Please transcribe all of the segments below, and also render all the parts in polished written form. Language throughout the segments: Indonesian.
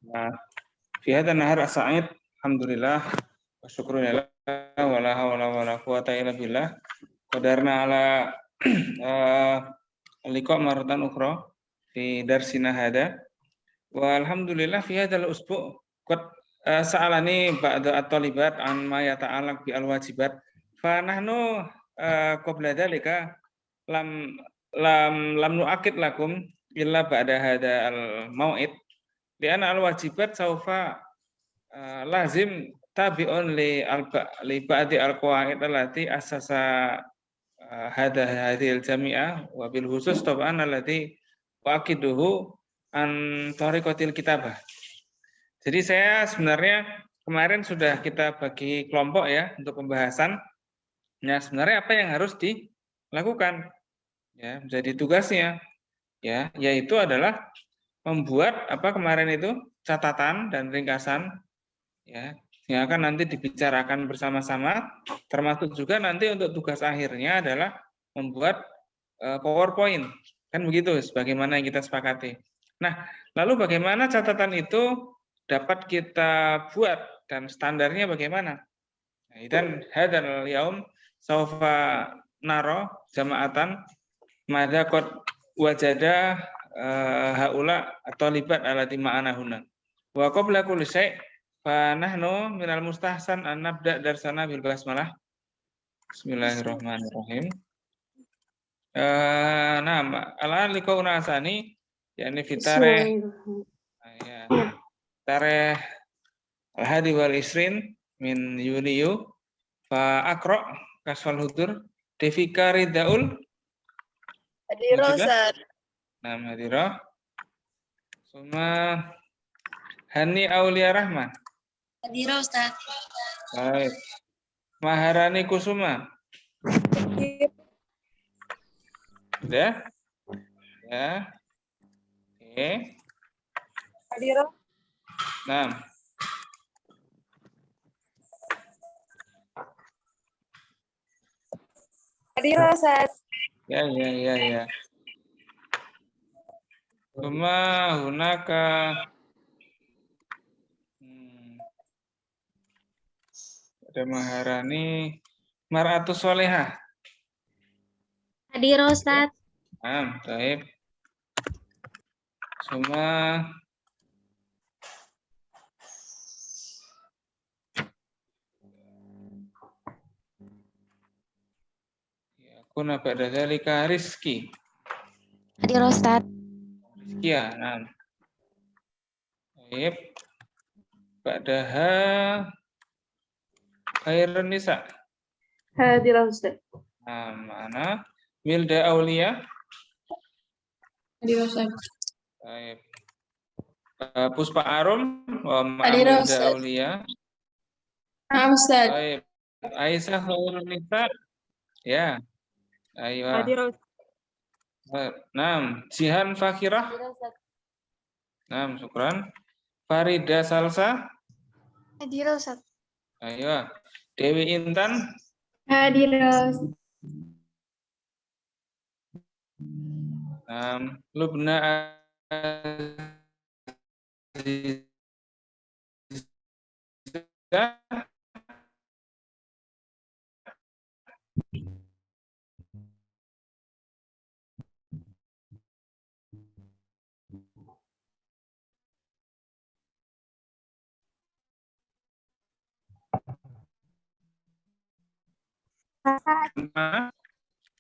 Nah, fi hadzal nahar as-sa'id alhamdulillah wa syukrulillah wa la haula wa la quwata illa billah. Qadarna ala liqa maratan ukhra fi darsina hada. Wa alhamdulillah fi hadzal usbu' qad sa'alani ba'du at-talibat an ma yata'allaq bi al-wajibat. Fa nahnu qabla dzalika lam lam nu'akid lakum illa ba'da hada al-mau'id. Li'anna al-wajibat saufa lazim tabi'un li ba'di al-qawaid allati asasa hadhil jami'ah wa bil khusus tab'an allati waqiduhu an tariqatil kitabah. Jadi saya sebenarnya kemarin sudah kita bagi kelompok ya untuk pembahasan. Nah, sebenarnya apa yang harus dilakukan ya menjadi tugasnya ya, yaitu adalah membuat apa kemarin itu catatan dan ringkasan ya yang akan nanti dibicarakan bersama-sama, termasuk juga nanti untuk tugas akhirnya adalah membuat PowerPoint kan begitu sebagaimana yang kita sepakati. Nah, lalu bagaimana catatan itu dapat kita buat dan standarnya bagaimana? Nah, dan hadzal yaum saufa naro jama'atan madza qad wajada haula atau libat alati ma'ana huna. Wa qabla kulli syai' fa nahnu minal mustahsan an nabda darsana bil basmalah. Bismillahirrahmanirrahim. Nah, ala liqauna asani yakni fitare ya tareh al-hadi wal isrin min Yuniyu fa akra kasfal hudur defikari daul Hadirah. Nah, hadirah. Suma Hani Aulia Rahman. Hadirah Ustaz. Baik. Maharani Kusuma. Sudah? Ya. Oke. Hadirah. Nah. Hadirah Ustaz. Ya. Suma hunaka ada Maharani Mar'atus Solehah. Hadirah Ustaz. Nah, baik. Suma kuna ba'da dzalika Rizki. Hadirah Ustaz. Rizki ya. Nah. Baik. Ba'daha Khairun Nisa. Hadirah Ustaz. Nah, mana? Milda Aulia. Hadirah Ustaz. Baik. Puspa Arum wa Hadirah Milda Ustaz. Aulia. Ustaz. Baik. Aisyah Khairun Nisa. Ya. Ayo. Hadirah Ustaz. Nah, Jihan Fakirah. Nah, syukran. Farida Salsa. Hadirah Ustaz. Ayo. Dewi Intan. Hadirah. Lubna Aziza.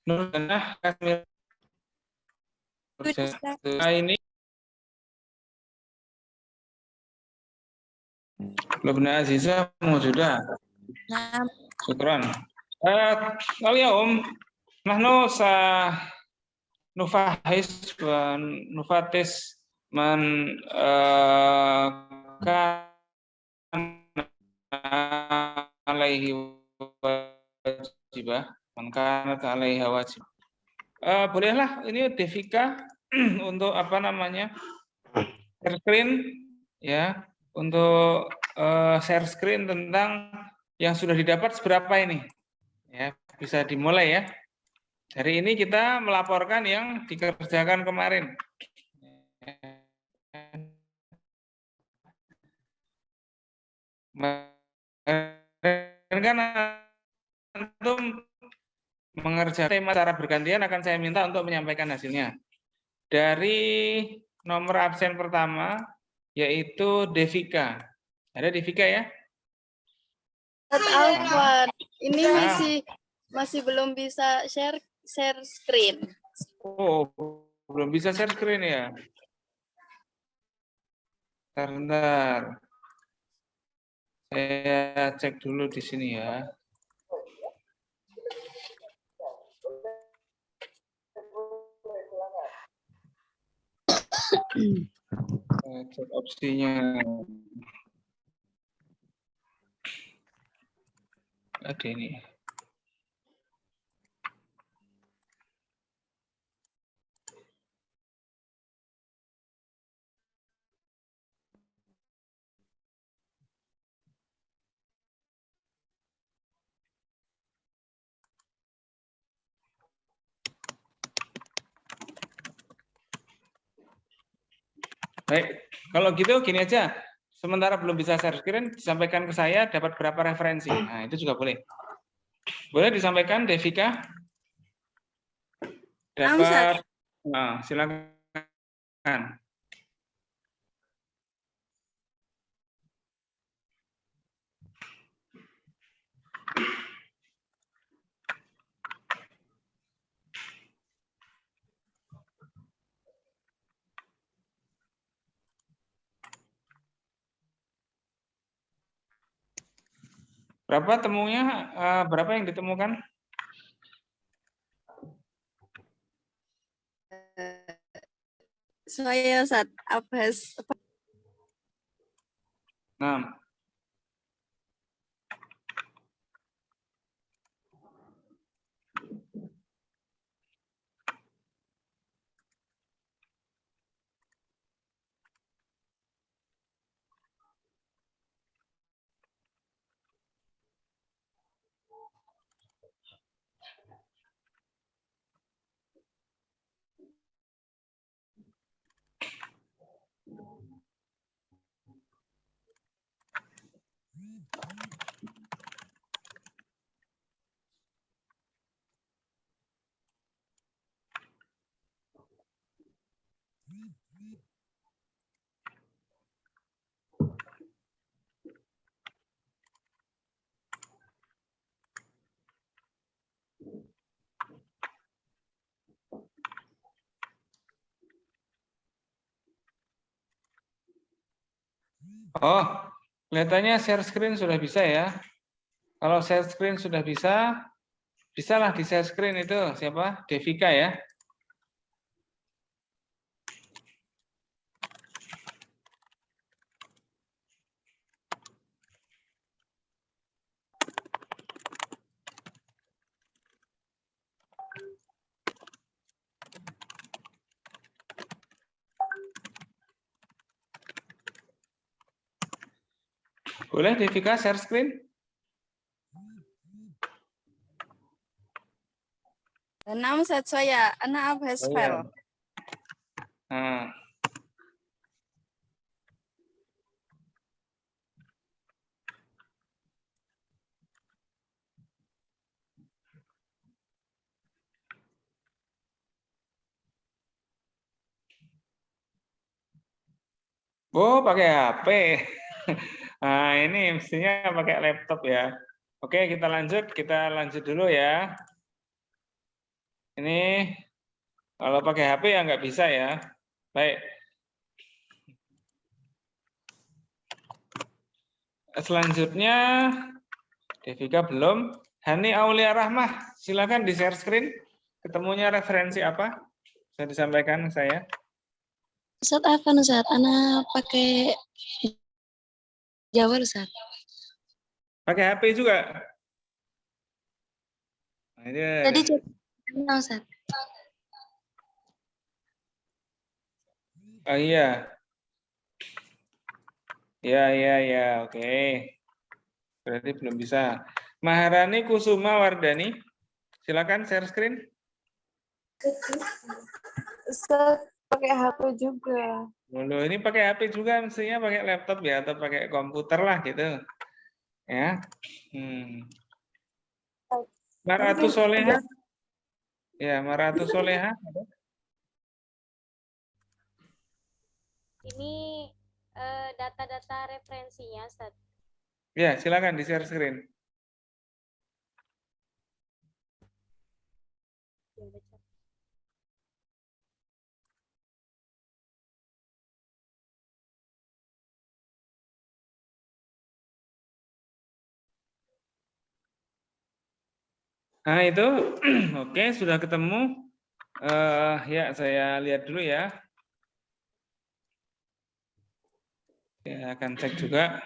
Nur Janah Kasmir. Ini Lubna Aziza sudah. Syukran. Al-yaum nahnu sa nufahis wa nufatis man kan alaihi wajibah, man kanat alaihi wajib. Bolehlah ini Devika untuk apa namanya? Share screen ya, untuk share screen tentang yang sudah didapat seberapa ini. Ya, bisa dimulai ya. Hari ini kita melaporkan yang dikerjakan kemarin. Kan antum mengerjakan tema secara bergantian, akan saya minta untuk menyampaikan hasilnya. Dari nomor absen pertama, yaitu Devika. Ada Devika ya? Alfan, ini Ah. masih belum bisa share screen. Oh, belum bisa share screen ya? Bentar. Saya cek dulu di sini ya. Saya cek opsinya. Ada ini. Baik, kalau gitu gini aja. Sementara belum bisa share screen, disampaikan ke saya dapat berapa referensi. Nah, itu juga boleh. Boleh disampaikan, Devika? Dapat. Nah, silakan. Berapa temunya? Berapa yang ditemukan? Saya saat Abes. 6. Oh, kelihatannya share screen sudah bisa ya. Kalau share screen sudah bisa, bisalah di share screen itu siapa? Devika ya. Boleh Devika share screen? Enam set saya, anak Abes Oh, file. iya. Nah, oh, pakai HP. Nah, ini mestinya pakai laptop ya. Oke, kita lanjut dulu ya. Ini kalau pakai HP ya nggak bisa ya. Baik. Selanjutnya, Devika belum. Hani Aulia Rahmah, silakan di share screen. Ketemunya referensi apa? Bisa disampaikan ke saya. Ustaz apa Ustaz? Anak pakai Jawa Ustaz. Pakai HP juga. Nah, Tadi cuma Ustaz. oh iya. Ya, oke. Berarti belum bisa. Maharani Kusuma Wardani, silakan share screen. Ustaz pakai HP juga. Dulu ini pakai HP juga, mestinya pakai laptop ya atau pakai komputer lah gitu. Ya. Maratu Soleha. Ya, Maratu Soleha. Ini data-data referensinya, Ustaz. Ya, silakan di share screen. Nah, itu oke, sudah ketemu. Ya, saya lihat dulu ya. Saya akan cek juga.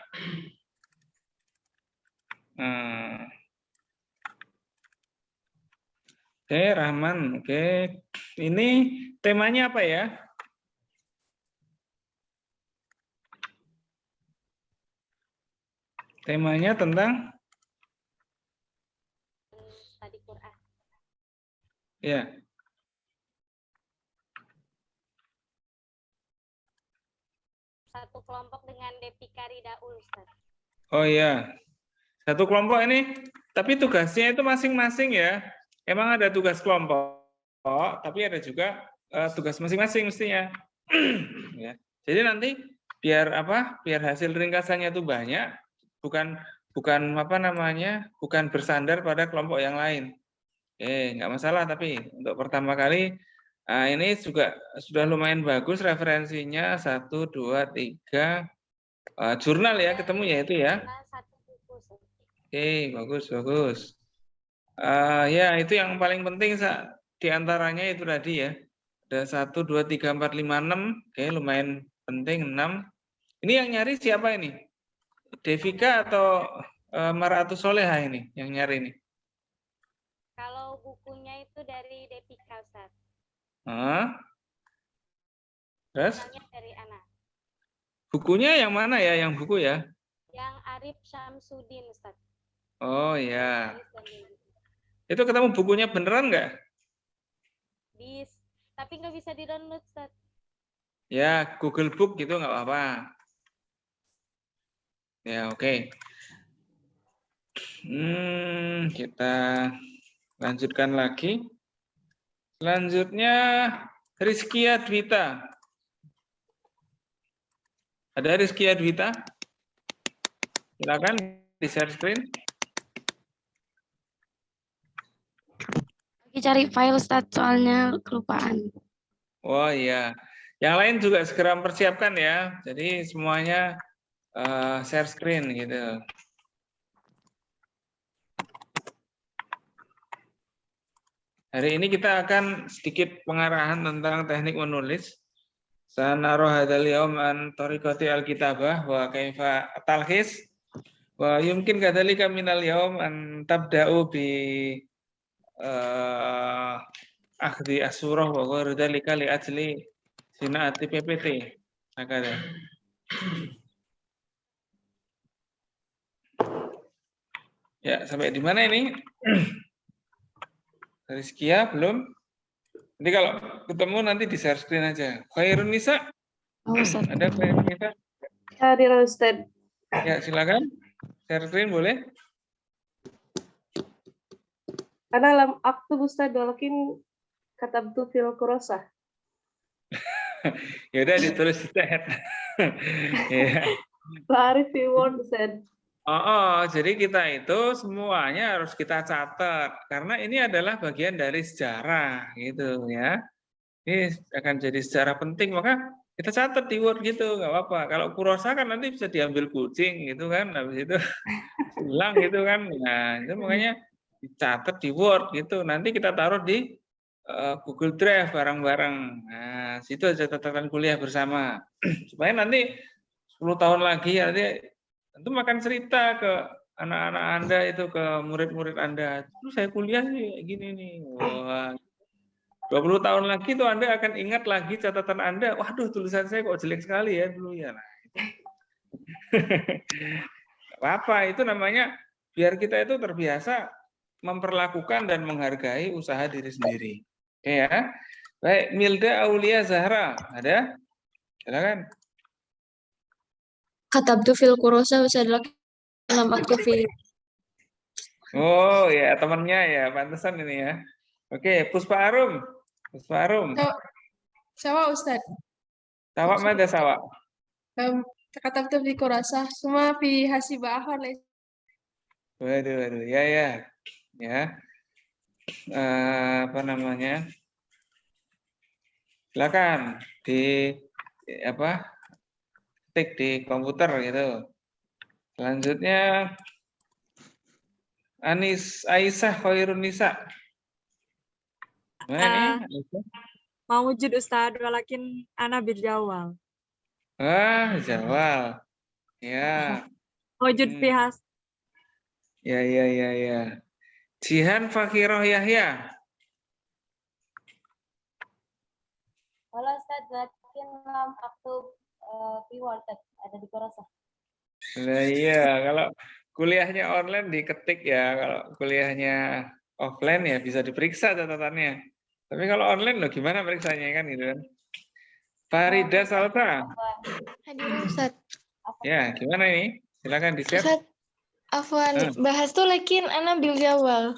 Oke, Rahman. Oke, ini temanya apa ya? Temanya tentang Tadi Quran. ya. Satu kelompok dengan Depika Ridaul, Ustaz. Oh iya. Satu kelompok ini, tapi tugasnya itu masing-masing ya. Emang ada tugas kelompok, tapi ada juga tugas masing-masing mestinya. Ya. Jadi nanti biar apa? Biar hasil ringkasannya itu banyak, bukan apa namanya? Bukan bersandar pada kelompok yang lain. Nggak masalah, tapi untuk pertama kali ini juga sudah lumayan bagus referensinya 1, 2, 3 jurnal ya ketemu ya itu ya. Satu buku, Ustaz. Oke, bagus. Ya, itu yang paling penting di antaranya itu tadi ya. Ada 1, 2, 3, 4, 5, 6. Oke, lumayan penting 6. Ini yang nyari siapa ini? Devika atau Maratu Soleha ini yang nyari ini? Kalau bukunya itu dari Depika, Ustaz. Terus? Jurnalnya dari Ana. Bukunya yang mana ya? Yang buku ya? Yang Arif Syamsuddin, Ustaz. Oh ya. Tulis dan bimbing. Itu ketemu bukunya beneran nggak? Tapi nggak bisa di-download, Ustaz. Ya, Google Book gitu nggak apa-apa. Ya, oke. Kita lanjutkan lagi. Selanjutnya Rizkia Dwita. Ada Rizkia Dwita? Silakan di share screen. Lagi cari file Ustaz, soalnya kelupaan. Oh iya. Yang lain juga segera mempersiapkan ya. Jadi semuanya share screen gitu. Hari ini kita akan sedikit pengarahan tentang teknik menulis. Sanaro hadzal yaum an tariqati al-kitabah wa kaifa talkhis wa yumkin kadzalika minal yaum an tabda'u bi akhdi as-surah wa ghairu dzalika li ajli sinaati PPT. Hakada. Ya, sampai di mana ini? Rizkia belum? Nanti kalau ketemu nanti di share screen aja. Khairun Nisa? Oh, Ustaz. Ada Khairun Nisa? Hadir Ustaz. Ya, silakan. Share screen boleh? Ana lam aktub Ustaz walakin katabtu fil kurasah. Ya udah ditulis di chat. Ya. Arif fi Word Ustaz. Jadi kita itu semuanya harus kita catat karena ini adalah bagian dari sejarah gitu ya. Ini akan jadi sejarah penting, maka kita catat di Word gitu, nggak apa-apa. Kalau kurosa kan nanti bisa diambil kucing gitu kan, habis itu hilang gitu kan. Nah itu makanya dicatat di Word gitu. Nanti kita taruh di Google Drive bareng-bareng. Nah situ aja catatan kuliah bersama supaya nanti 10 tahun lagi nanti tentu makan cerita ke anak-anak Anda itu, ke murid-murid Anda. Terus saya kuliah sih gini nih. Wah. 20 tahun lagi tuh Anda akan ingat lagi catatan Anda. Waduh, tulisan saya kok jelek sekali ya dulu ya. Nah, itu. Apa itu namanya biar kita itu terbiasa memperlakukan dan menghargai usaha diri sendiri. Oke ya. Baik, Milda Aulia Zahra, ada? Silakan. Katabtu fil kurasa Ustaz, Alam aktu fi. Oh ya, temannya ya, pantesan ini ya. Oke, Puspa Arum. Puspa Arum. Sawa Ustadz. Sawak mana sawak? Katabtu fi kurasa, semua fi hasibah ahwan. Waduh, waduh, ya, ya. Ya. Apa namanya? Silakan di apa? Ketik di komputer gitu. Selanjutnya Aisyah Khairun Nisa. Mana nih? Aisyah? Mawujud Ustadz, walakin ana birjawal. Jawal. Ya. Mawujud Hmm. pihas. Ya, ya, ya, ya. Jihan Fakiroh Yahya. Halo Ustaz, walakin lam aktu fi warteg, ada di kurasa. Nah, iya, kalau kuliahnya online diketik ya, kalau kuliahnya offline ya bisa diperiksa catatannya. Tapi kalau online loh gimana periksanya kan gitu kan. Farida Salsa. Hadir Ustaz. Ya, gimana ini? Silakan di-share. Ustaz, afwan, bahas tuh lakin ana bil jawal.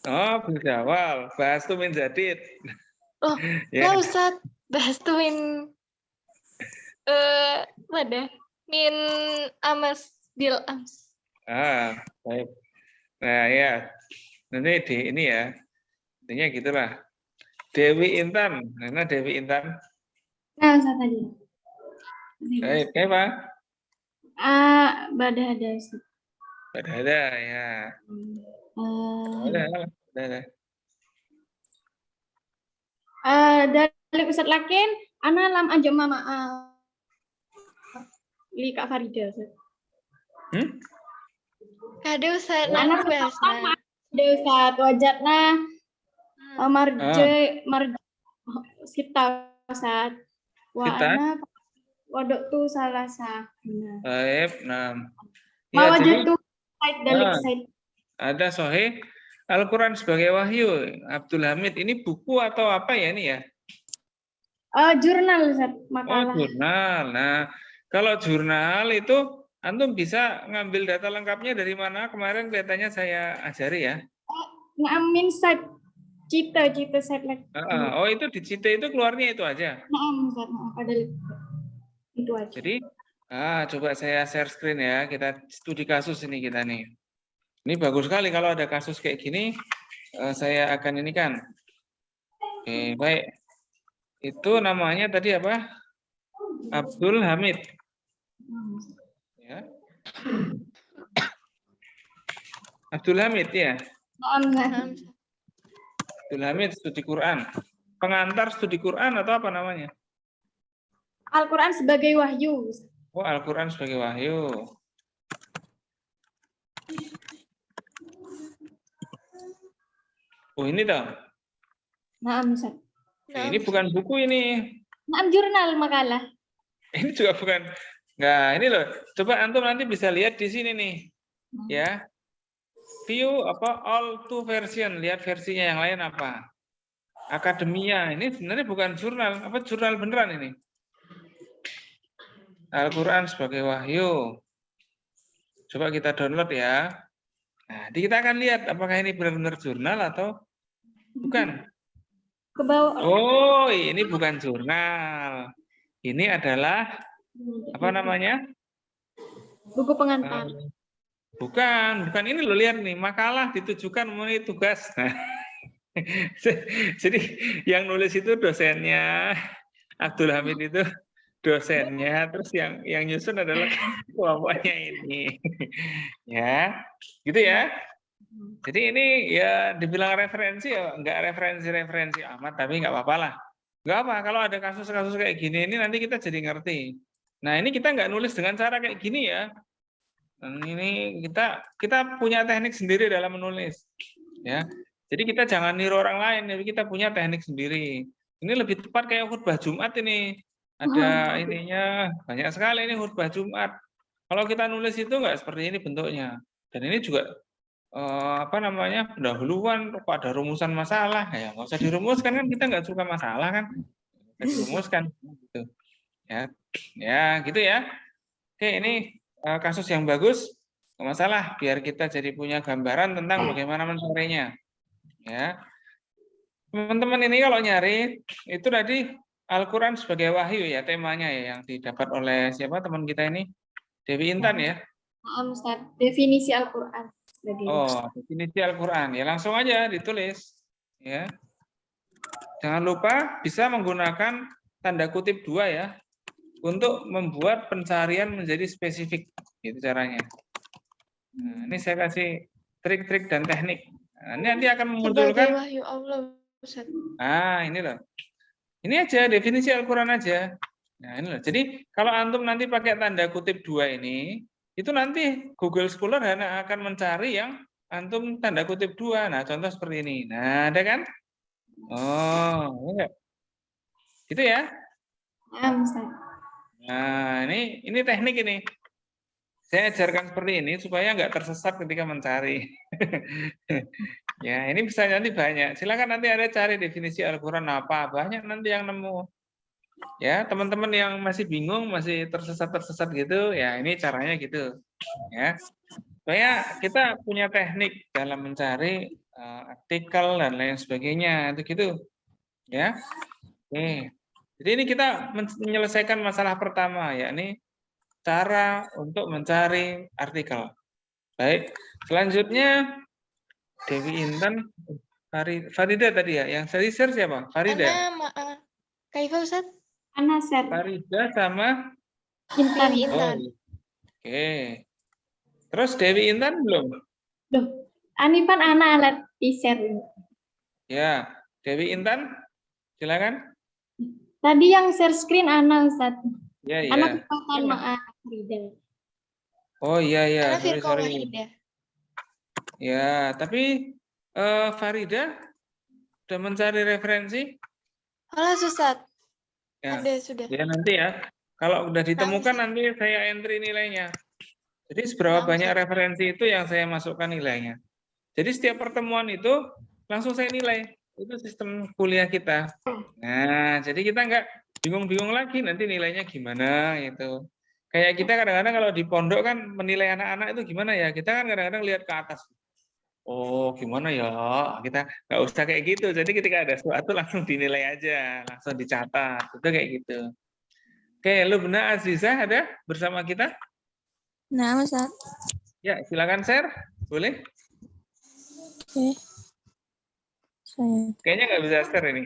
Oh, berjawal. Bahas tuh min jadid. Oh, Ya. lah Ustaz, bahas tuh min mana? Min amas bil ams. Baik. Nah, ya. Nanti di ini ya. Intinya gitulah. Dewi Intan. Mana Dewi Intan? Nah, Ustaz tadi. Baik, kayak Pak? Badah ada Ustaz. Ada ya. Ada. Dari Ustaz Lakin, ana lam ajak mama li Kak Farida Ustaz. Ada Ustaz, Anak nak bahasna. Ada Ustaz wajatna marje sita Ustaz. Wa Sita? ana wadok tu salah sah. Baik, nah. Ya, Mawajud jadi tu side dalik side. ada Sohih Al-Quran sebagai wahyu. Abdul Hamid, ini buku atau apa ya ini ya? Jurnal Ustaz, Oh, makalah. jurnal. Nah, kalau jurnal itu antum bisa ngambil data lengkapnya dari mana? Kemarin kelihatannya saya ajari ya. Ngamin side cita side like. Oh, itu di Cite itu keluarnya itu aja. Ustaz, ada itu aja. Jadi, coba saya share screen ya. Kita studi kasus ini kita nih. Ini bagus sekali kalau ada kasus kayak gini. Saya akan ini kan. Oke, baik. Itu namanya tadi apa? Abdul Hamid. Ya. Abdul Hamid ya. Abdul Hamid studi Quran. Pengantar studi Quran atau apa namanya? Al-Quran sebagai wahyu. Oh, Al-Quran sebagai wahyu. Oh, ini toh. Ustaz. Ini bukan buku ini. Jurnal makalah. Ini juga bukan. Nah, ini loh. Coba antum nanti bisa lihat di sini nih. Ya. View apa all two version, lihat versinya yang lain apa. Akademia. Ini sebenarnya bukan jurnal, apa jurnal beneran ini. Al-Quran sebagai wahyu. Coba kita download ya. Nah, kita akan lihat apakah ini benar-benar jurnal atau bukan. Ke bawah. Oh, ini bukan jurnal. Ini adalah apa namanya? Buku pengantar. Bukan ini lo lihat nih, makalah ditujukan memenuhi tugas. Nah, jadi yang nulis itu dosennya, Abdul Hamid itu dosennya, terus yang nyusun adalah kelompoknya ini. Ya, gitu ya. Jadi ini ya dibilang referensi ya enggak referensi amat, tapi nggak apa-apa lah. Nggak apa, kalau ada kasus-kasus kayak gini ini nanti kita jadi ngerti. Nah, ini kita nggak nulis dengan cara kayak gini ya. Ini kita punya teknik sendiri dalam menulis. Ya. Jadi kita jangan niru orang lain, tapi kita punya teknik sendiri. Ini lebih tepat kayak khutbah Jumat ini. Ada ininya, banyak sekali ini khutbah Jumat. Kalau kita nulis itu nggak seperti ini bentuknya. Dan ini juga apa namanya, pendahuluan, kok ada rumusan masalah. Ya nggak usah dirumuskan kan, kita nggak suka masalah kan. Nggak dirumuskan. Gitu. Ya gitu ya. Oke, ini kasus yang bagus. Nggak masalah, biar kita jadi punya gambaran tentang bagaimana mencarinya. Ya, teman-teman ini kalau nyari itu tadi Al-Quran sebagai wahyu ya temanya ya yang didapat oleh siapa teman kita ini Dewi Intan ya. Ustaz. Definisi Al-Quran. Oh, definisi Al-Quran ya langsung aja ditulis ya. Jangan lupa bisa menggunakan tanda kutip 2 ya untuk membuat pencarian menjadi spesifik. Itu caranya. Nah, ini saya kasih trik-trik dan teknik. Nah, ini nanti akan memunculkan. wahyu Allah, Ustaz. Ini loh. Ini aja definisi Al-Quran aja. Nah, ini loh. Jadi kalau antum nanti pakai tanda kutip 2 ini, itu nanti Google Scholar hanya akan mencari yang antum tanda kutip 2. Nah, contoh seperti ini. Nah, ada kan? Oh, enggak. Gitu ya. Ustaz. Nah, ini teknik ini. Saya ajarkan seperti ini supaya nggak tersesat ketika mencari. Ya, ini bisa nanti banyak. Silakan nanti ada cari definisi Al-Quran apa. Banyak nanti yang nemu. Ya, teman-teman yang masih bingung, masih tersesat-tersesat gitu, ya ini caranya gitu. Ya. Supaya kita punya teknik dalam mencari artikel dan lain sebagainya, itu gitu. Ya. Oke. Jadi ini kita menyelesaikan masalah pertama, yakni cara untuk mencari artikel. Baik, selanjutnya Dewi Intan, Farida tadi ya, yang saya share siapa? Farida. Kaifa Ustaz? Ana share. Farida sama Intan. Oh, oke. Terus Dewi Intan belum? Duh, Anifan Ana alat di-share. Ya, Dewi Intan, silakan. Tadi yang share screen Ana, Ustaz. Ya, Anak ya. kekuatan maaf, Frida. Oh iya ya, Ana sorry. Wahidah. Ya, tapi Farida sudah mencari referensi? Halo Ustaz. Ya. Ada sudah. Ya nanti ya. Kalau udah ditemukan nanti saya entry nilainya. Jadi seberapa banyak referensi itu yang saya masukkan nilainya. Jadi setiap pertemuan itu langsung saya nilai. Itu sistem kuliah kita. Nah, jadi kita nggak bingung-bingung lagi nanti nilainya gimana gitu. Kayak kita kadang-kadang kalau di pondok kan menilai anak-anak itu gimana ya? Kita kan kadang-kadang lihat ke atas. Oh, gimana ya? Kita nggak usah kayak gitu. Jadi ketika ada sesuatu langsung dinilai aja, langsung dicatat. Itu kayak gitu. Oke, Lubna Aziza ada bersama kita? Nah, Ustaz. Ya, silakan share. Boleh? Oke. Saya. Kayaknya nggak bisa share ini.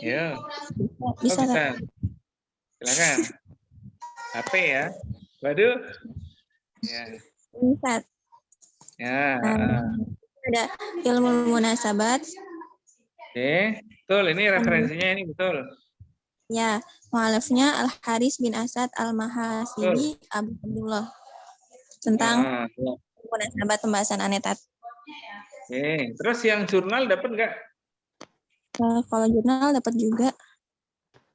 Ya. Bisa. Bisa. Silakan. HP ya. Waduh. Ya. Ustaz. Ya. Ada ilmu munasabat. Oke. Betul, ini referensinya ini betul. Ya, mu'alafnya Al-Haris bin Asad Al-Mahasibi Abu Abdullah. Tentang munasabat pembahasan anetat. Oke. Terus yang jurnal dapat nggak? Kalau jurnal dapat juga.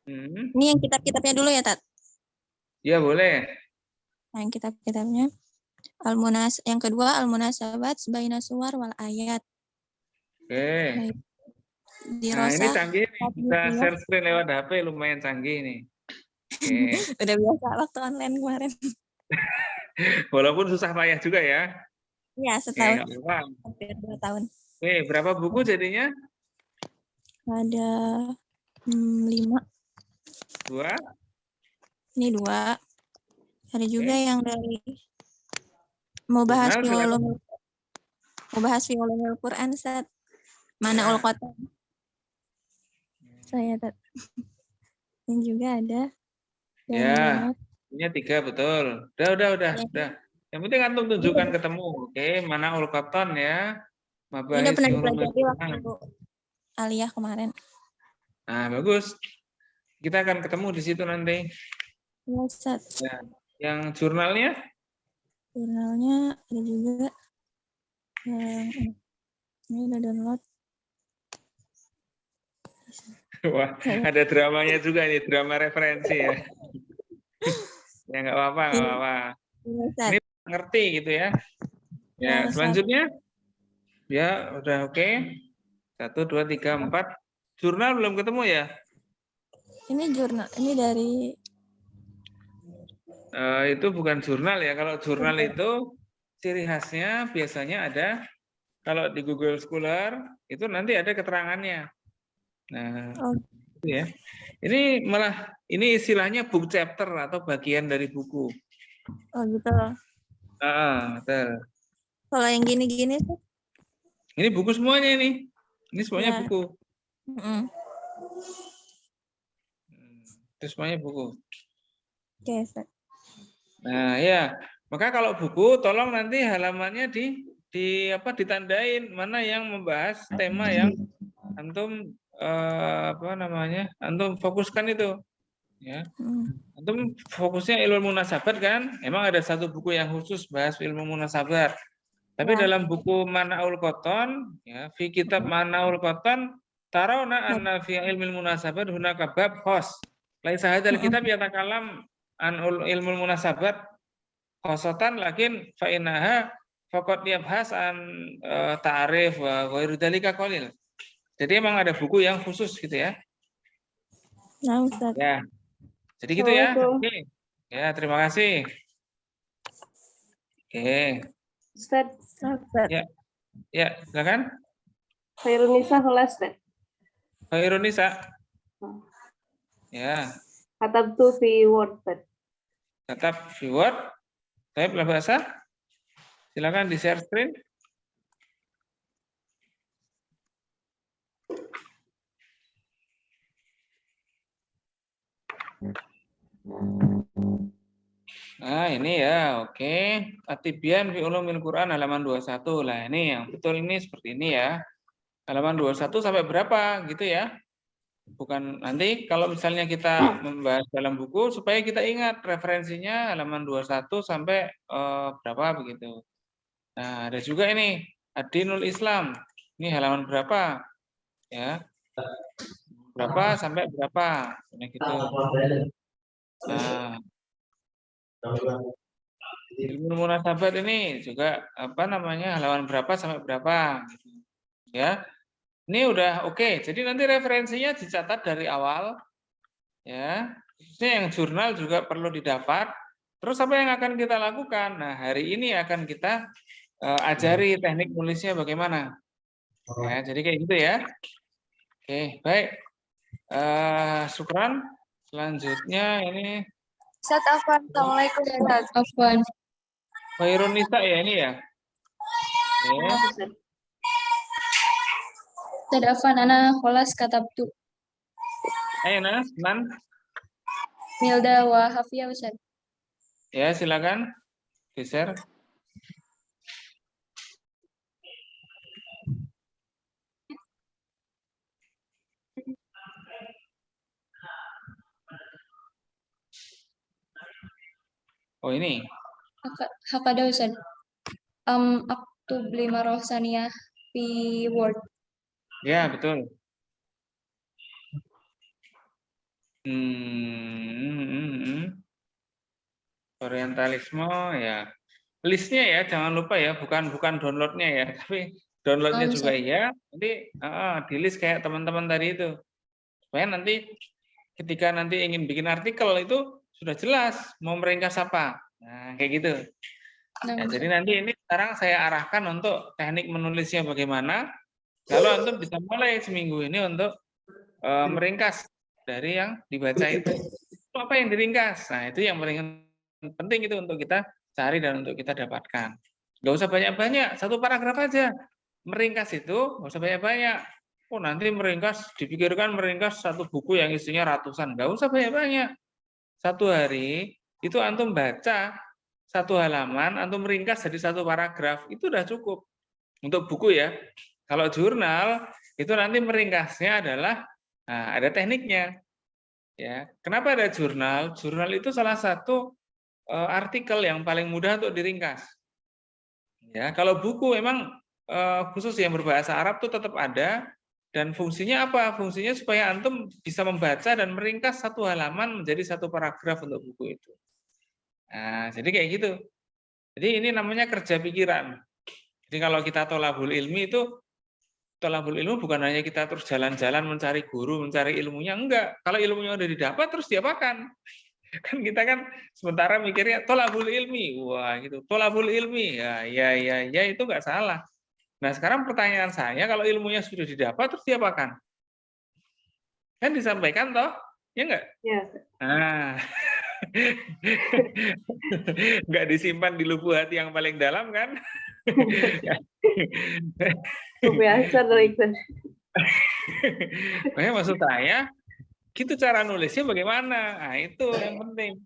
Ini yang kitab-kitabnya dulu ya, Tat? Ya, boleh. Nah, yang kitab-kitabnya. Yang kedua, Al-Munasabat Baina Suwar wal Ayat. Oke. Nah, ini canggih nih. Bisa share screen lewat HP, lumayan canggih nih. Oke. Udah biasa waktu online kemarin. Walaupun susah payah juga ya. Iya, setahun. Hampir 2 tahun. Oke, berapa buku jadinya? Ada 5. 2. Ini 2. Ada juga yang dari mau bahas fi ulumul Quran, Ustaz. Mana ul Qatan. Saya yang juga ada. Ya, punya 3 betul. Udah. Yang penting antum tunjukkan ketemu. Oke, mana ul Qatan ya. Ini udah pernah dipelajari waktu aliyah kemarin. Nah, bagus. Kita akan ketemu di situ nanti. Ya, Ustaz. Ya. Yang jurnalnya? Jurnalnya ada juga. Ini udah download. Wah, ada dramanya juga nih, drama referensi ya. Ya nggak apa-apa. Ini ngerti gitu ya. Ya, selanjutnya. Ya, udah oke. 1, 2, 3, 4. Jurnal belum ketemu ya? Ini jurnal, ini dari Itu bukan jurnal ya. Kalau jurnal itu ciri khasnya biasanya ada, kalau di Google Scholar itu nanti ada keterangannya. Nah, Oh, itu ya. Ini malah ini istilahnya book chapter atau bagian dari buku. oh gitu. Betul. Kalau yang gini-gini tuh, Ini buku semuanya ini. Ini semuanya Ya. buku. mm-mm. Itu semuanya buku. Oke, Ustaz. Nah, ya. Maka kalau buku tolong nanti halamannya ditandain mana yang membahas tema yang antum antum fokuskan itu. Ya. Antum fokusnya ilmu munasabat kan? Emang ada satu buku yang khusus bahas ilmu munasabat. Tapi Ya. dalam buku Manaul Qoton, ya, fi kitab Manaul Qoton, tarawna anna fi ilmil munasabat hunaka bab khos. Laisa hadzal kitab yatakalam an ilmul munasabat khosotan lakin fa innaha faqad yabhas an ta'rif wa ghairu dzalika qalil. Jadi emang ada buku yang khusus gitu ya. Nah, Ustaz. Ya. Jadi gitu ya. Assalamualaikum. Oke. Ya, terima kasih. Oke. Ustaz, Ustaz. Ya, silakan. Khairunisa kelas, Ustaz. Khairunisa. Ya, Katabtu fi Word, Ustaz. tetap viewer. Saya bahasa. Silakan di share screen. Nah, ini ya, oke. Atibian fi ulumil Quran halaman 21. Lah, ini yang betul ini seperti ini ya. Halaman 21 sampai berapa gitu ya. Bukan nanti kalau misalnya kita membahas dalam buku supaya kita ingat referensinya halaman 21 sampai berapa begitu. Nah, ada juga ini Ad-Dinul Islam. Ini halaman berapa? Ya. Berapa sampai berapa? Nah, gitu. Nah, ilmu munasabat ini juga halaman berapa sampai berapa gitu. Ya. Ini udah oke. Jadi nanti referensinya dicatat dari awal ya. Khususnya yang jurnal juga perlu didapat. Terus apa yang akan kita lakukan? Nah, hari ini akan kita ajari teknik nulisnya bagaimana. Ya, jadi kayak gitu ya. Oke, baik. Syukran. Selanjutnya ini Ustaz Afwan, Assalamualaikum Ustaz. Afwan. Khairun Nisa ya ini ya. Oke. Ustaz. Ustaz Afwan, ana kholas katabtu. Ayo Nas, Man. Milda wa Hafiyah, Ustaz. Ya, silakan. Geser. Oh, ini. Hakada, Ustaz. Aktub 5 rohsaniyah fi Word. Ya, betul. Orientalisme ya. Listnya ya, jangan lupa ya, bukan downloadnya ya, tapi downloadnya juga ya. Nanti di list kayak teman-teman tadi itu. Supaya nanti ketika nanti ingin bikin artikel itu sudah jelas mau meringkas apa. Nah, kayak gitu. Nah, jadi nanti ini sekarang saya arahkan untuk teknik menulisnya bagaimana. Lalu antum bisa mulai seminggu ini untuk meringkas dari yang dibaca itu. Apa yang diringkas? Nah, itu yang paling penting itu untuk kita cari dan untuk kita dapatkan. Nggak usah banyak-banyak, satu paragraf aja. Meringkas itu nggak usah banyak-banyak. Oh, nanti dipikirkan meringkas satu buku yang isinya ratusan. Nggak usah banyak-banyak. Satu hari itu antum baca satu halaman, antum meringkas jadi satu paragraf, itu udah cukup. Untuk buku ya. Kalau jurnal, itu nanti meringkasnya adalah, nah, ada tekniknya. Ya, kenapa ada jurnal? Jurnal itu salah satu artikel yang paling mudah untuk diringkas. Ya, kalau buku memang khusus yang berbahasa Arab itu tetap ada, dan fungsinya apa? Fungsinya supaya antum bisa membaca dan meringkas satu halaman menjadi satu paragraf untuk buku itu. Nah, jadi kayak gitu. Jadi ini namanya kerja pikiran. Jadi kalau kita tolabul ilmi itu, tolabul ilmu bukan hanya kita terus jalan-jalan mencari guru, mencari ilmunya, enggak. Kalau ilmunya udah didapat terus diapakan? Kan kita kan sementara mikirnya tolabul ilmi, wah gitu, tolabul ilmi, ya itu nggak salah. Nah sekarang pertanyaan saya, kalau ilmunya sudah didapat terus diapakan? Kan disampaikan toh, ya nggak? Ya. Nah, nggak disimpan di lubuk hati yang paling dalam kan? Biasa dari ikhlas. Makanya maksud saya, gitu cara nulisnya bagaimana? Nah itu yang penting.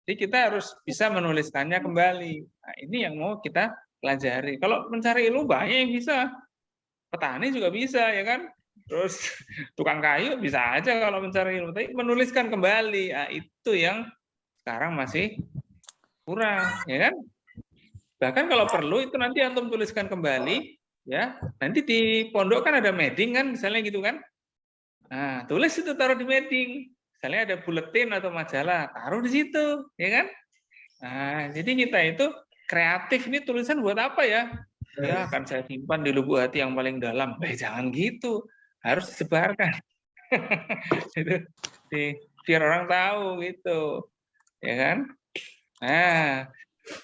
Jadi kita harus bisa menuliskannya kembali. Nah, ini yang mau kita pelajari. Kalau mencari ilmu banyak yang bisa. Petani juga bisa, ya kan? Terus tukang kayu bisa aja kalau mencari ilmu. Tapi menuliskan kembali, nah, itu yang sekarang masih kurang, ya kan? Bahkan kalau perlu itu nanti antum tuliskan kembali, ya. Nanti di pondok kan ada meeting kan, misalnya gitu kan. Nah, tulis itu taruh di meeting. Misalnya ada buletin atau majalah, taruh di situ, ya kan? Nah, jadi kita itu kreatif, ini tulisan buat apa ya? Ya, akan saya simpan di lubuk hati yang paling dalam. Jangan gitu, harus disebarkan. Itu biar orang tahu gitu, ya kan? Nah,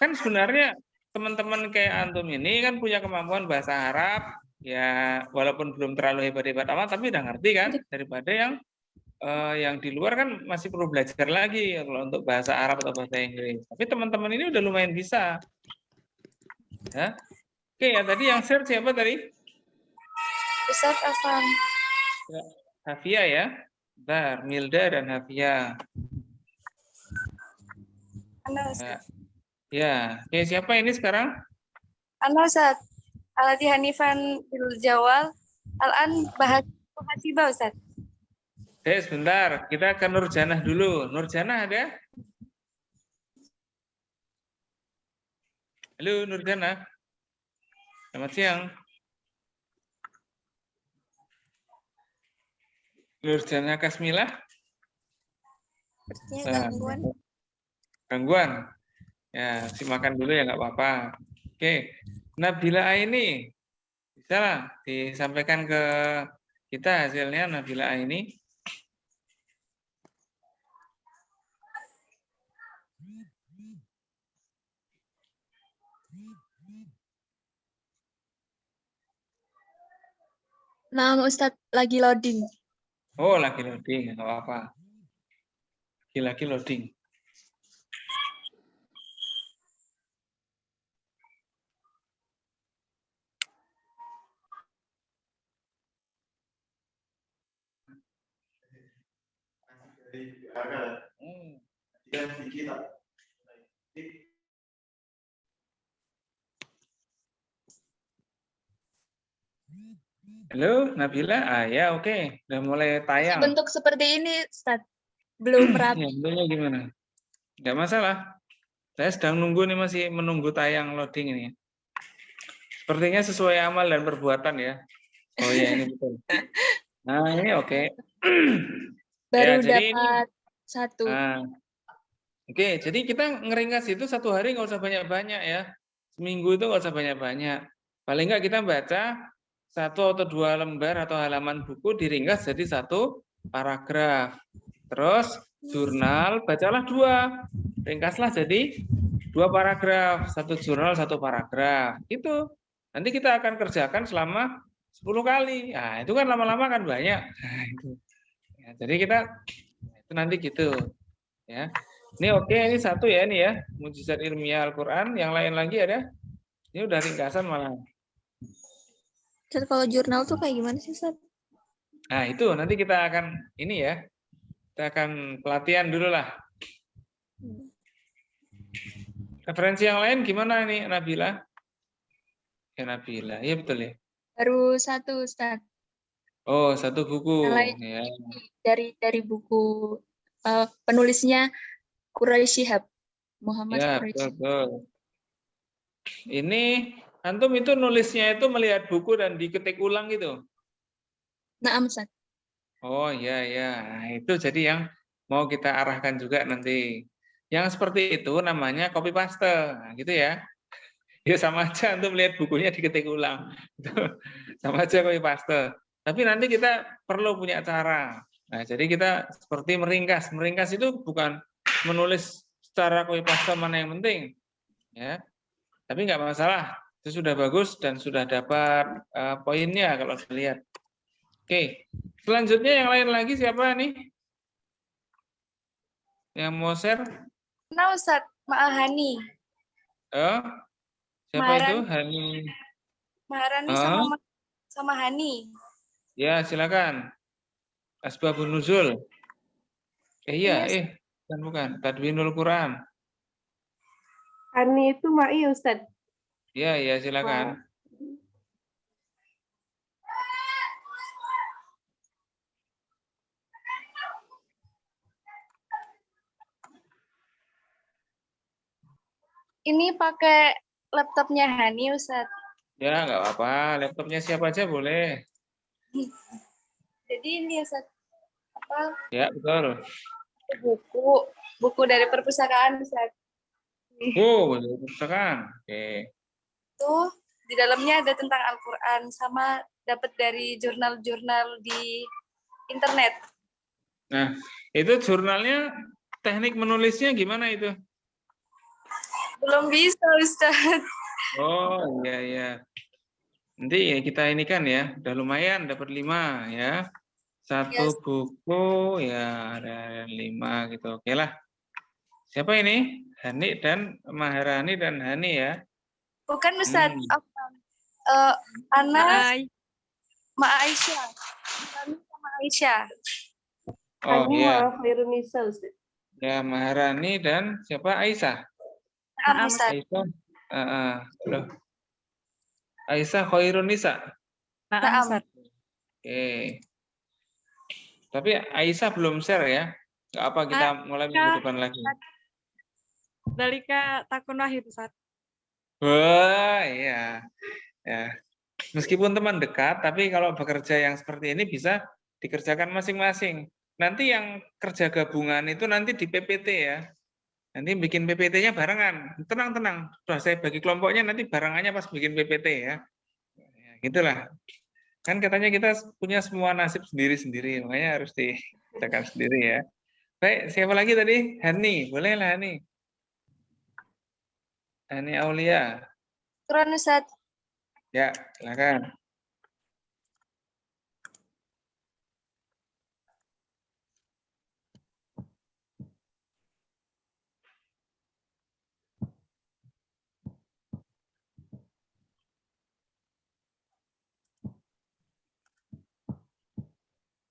kan sebenarnya teman-teman kayak antum ini kan punya kemampuan bahasa Arab, ya walaupun belum terlalu hebat-hebat amat, tapi udah ngerti kan, daripada yang di luar kan masih perlu belajar lagi kalau untuk bahasa Arab atau bahasa Inggris. Tapi teman-teman ini udah lumayan bisa. Ya. Oke, ya tadi yang share siapa tadi? Ustadz Afan. Hafia ya. Bentar, Milda dan Hafia. Ana Ustadz. Ya, oke, siapa ini sekarang? Ana Ustadz. Alati Hanifan bil Jawal. Al-an bahas Hasiba Ustadz. Oke, sebentar. Kita ke Nurjanah dulu. Nurjanah ada? Halo, Nurjanah. Selamat siang. Nurjanah Kasmilah. Sepertinya gangguan. Gangguan. Ya, simakan dulu ya, nggak apa-apa. Oke, Nabila ini bisa lah disampaikan ke kita hasilnya Nabila ini. Nah, Ustadz lagi loading. Oh, lagi loading, nggak apa-apa. Lagi loading. Halo, Nabila. Ya oke. Udah mulai tayang. Bentuk seperti ini, Ustadz. Belum rapi. Ya, bentuknya gimana? Nggak masalah. Saya sedang nunggu nih, masih menunggu tayang loading ini. Sepertinya sesuai amal dan perbuatan ya. Oh ya, ini betul. Nah, ini oke. Baru jadi ini, dapat satu. Oke, jadi kita ngeringkas itu satu hari nggak usah banyak-banyak ya. Seminggu itu nggak usah banyak-banyak. Paling nggak kita baca 1 atau 2 lembar atau halaman buku diringkas jadi 1 paragraf. Terus jurnal bacalah 2, ringkaslah jadi 2 paragraf, 1 jurnal 1 paragraf. Itu nanti kita akan kerjakan selama 10 kali. Nah, itu kan lama-lama kan banyak. Nah, itu. Ya, jadi kita itu nanti gitu ya. Ini oke, ini 1 ya, ini ya, mujizat ilmiah Al-Quran. Yang lain lagi ada? Ini udah ringkasan malah. Ustaz, kalau jurnal tuh kayak gimana sih, Ustaz? Nah, itu nanti kita akan ini ya. Kita akan pelatihan dulu lah. Referensi yang lain gimana nih, Nabila? Ya, Nabila. Iya betul ya. Baru 1, Ustaz. Oh, 1 buku. Yang lain Ya. dari buku penulisnya Quraisy Shihab. Muhammad Ya, Quraisy. betul. Ini antum itu nulisnya itu melihat buku dan diketik ulang gitu. Naam, Ustaz. Oh iya ya, nah, itu jadi yang mau kita arahkan juga nanti. Yang seperti itu namanya copy paste, nah, gitu ya. Ya sama aja untuk melihat bukunya diketik ulang, sama aja copy paste. Tapi nanti kita perlu punya cara. Nah jadi kita seperti meringkas. Meringkas itu bukan menulis secara copy paste mana yang penting, ya. Tapi nggak masalah, itu sudah bagus dan sudah dapat poinnya kalau dilihat. Oke, selanjutnya yang lain lagi siapa nih? Yang mau share? Nah, Ustaz, Ma'ahani. Oh, siapa itu? Hani. Maharani Oh, sama Hani. ya silakan. Asbabun nuzul. Iya, Iya, bukan. Tadwinul Quran. Ani itu Mai Ustaz. Ya, silakan. Ini pakai laptopnya Hani, Ustaz. Ya, nggak apa-apa. Laptopnya siapa aja boleh. Jadi ini Ustaz, apa Ya, betul. buku dari perpustakaan, Ustaz. Oh, boleh perpustakaan. Oke. Tuh di dalamnya ada tentang Al-Quran sama dapat dari jurnal-jurnal di internet. Nah, itu jurnalnya, teknik menulisnya gimana itu? Belum bisa, Ustaz. Oh, iya. Nanti ya kita ini kan ya, udah lumayan dapat 5 ya. Satu Yes. buku ya ada 5 gitu. Oke lah. Siapa ini? Hani dan Maharani dan Hani ya. Bukan, Ustaz. Ana Hai. Ma Aisyah. Kami sama Aisyah. Oh Ani iya. Khairunisa Ustaz. Ya Maharani dan siapa? Aisyah. Naam, Ustaz. Aisyah. Loh. Aisyah Khairunisa. Naam, Ustaz. Oke. Tapi Aisyah belum share ya. Nggak apa kita mulai minggu depan lagi. Dalika takun wahid, Ustaz. Wah, iya. Ya. Meskipun teman dekat, tapi kalau bekerja yang seperti ini bisa dikerjakan masing-masing. Nanti yang kerja gabungan itu nanti di PPT ya. Nanti bikin PPT-nya barengan. Tenang. Sudah saya bagi kelompoknya, nanti barengannya pas bikin PPT ya. Ya gitulah. Kan katanya kita punya semua nasib sendiri-sendiri, makanya harus dikerjakan sendiri ya. Baik, siapa lagi tadi? Hani, boleh lah Hani. Hani Aulia. Quran, Ustaz. Ya, silakan.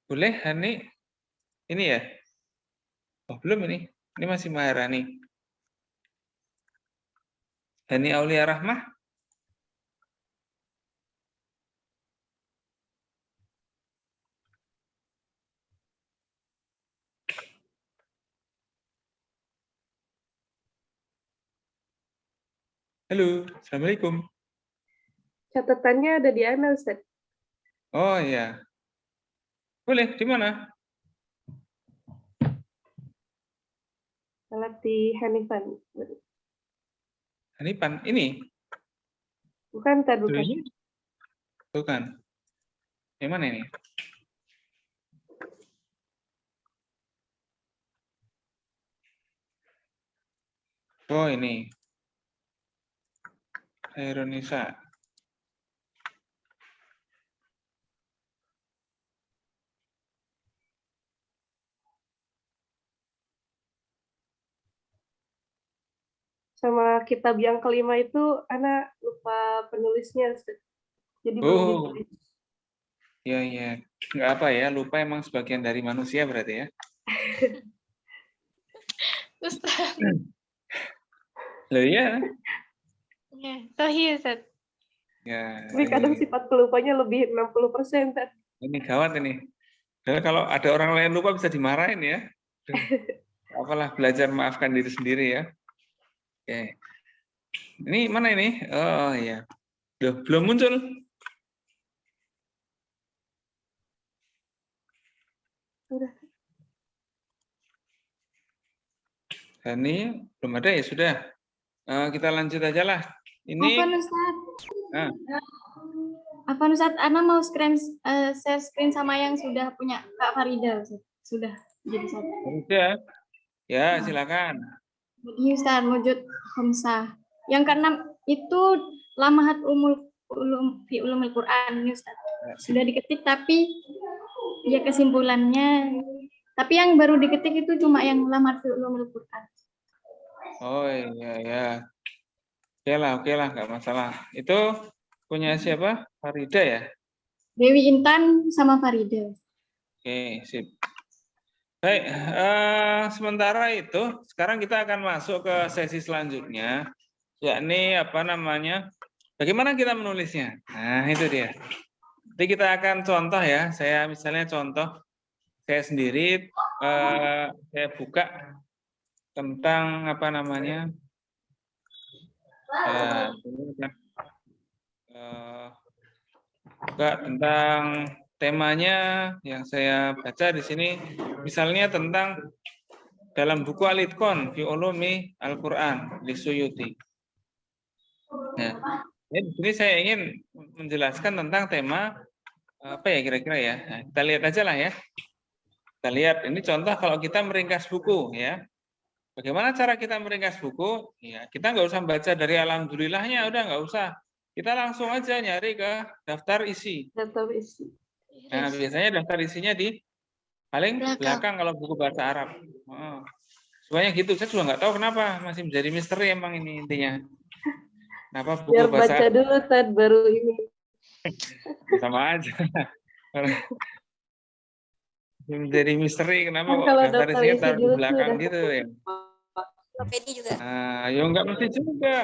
Boleh Hani? Ini ya? Oh, belum ini. Ini masih Maharani. Hani Aulia Rahmah. Halo, Assalamualaikum. Catatannya ada di Ana Ustaz. Oh iya. Boleh, di mana? Salat di Hanifan. Hanipan, ini? Bukan, bukan. Ini? Bukan. Yang mana ini? Oh ini. Khairunisa. Sama kitab yang kelima itu Ana lupa penulisnya Ustaz. Jadi belum ditulis. Iya. Nggak apa ya, lupa emang sebagian dari manusia berarti ya. Ustaz. Loh iya. Ya, sahih Ustaz. Ya. Tapi kadang sifat pelupanya lebih 60%. Ini gawat ini. Kalau ada orang lain lupa bisa dimarahin ya. Apalah belajar maafkan diri sendiri ya. Oke. Ini mana ini? Oh iya. Loh, belum muncul. Udah. Hani belum ada ya sudah. Kita lanjut aja lah. Ini. Apa Ustaz? Nah. Apa Ustaz? Ana mau share screen sama yang sudah punya Kak Farida Ustaz. Sudah jadi satu. Udah. Ya, silakan. Ini Ustaz, wujud khamsah. Yang keenam itu lamahat fi ulumul Quran ini Ustaz. Sudah diketik tapi ya kesimpulannya. Tapi yang baru diketik itu cuma yang lamahat fi ulumul Quran. Oh iya ya. Oke lah, nggak masalah. Itu punya siapa? Farida ya? Dewi Intan sama Farida. Oke, sip. Baik, sementara itu sekarang kita akan masuk ke sesi selanjutnya, yakni apa namanya? Bagaimana kita menulisnya? Nah, itu dia. Jadi kita akan contoh ya. Saya misalnya contoh saya sendiri saya buka tentang apa namanya? Buka tentang temanya yang saya baca di sini, misalnya tentang dalam buku Al-Itqan fi Ulumi Al-Qur'an li Suyuti. Nah, di sini saya ingin menjelaskan tentang tema apa ya kira-kira ya. Nah, kita lihat aja lah ya. Kita lihat ini contoh kalau kita meringkas buku ya. Bagaimana cara kita meringkas buku? Ya, kita nggak usah baca dari alhamdulillahnya, udah nggak usah. Kita langsung aja nyari ke daftar isi. Daftar isi. Nah, biasanya daftar isinya di paling belakang kalau buku bahasa Arab. Oh. Semuanya gitu. Saya juga nggak tahu kenapa, masih menjadi misteri emang ini intinya. Kenapa buku Biar bahasa baca dulu Tad baru ini. sama aja. Menjadi misteri kenapa Kan kok kalau daftar daftar isinya isi taruh di dulu tuh belakang udah gitu ya. Ensiklopedia juga. Ya nggak mesti juga.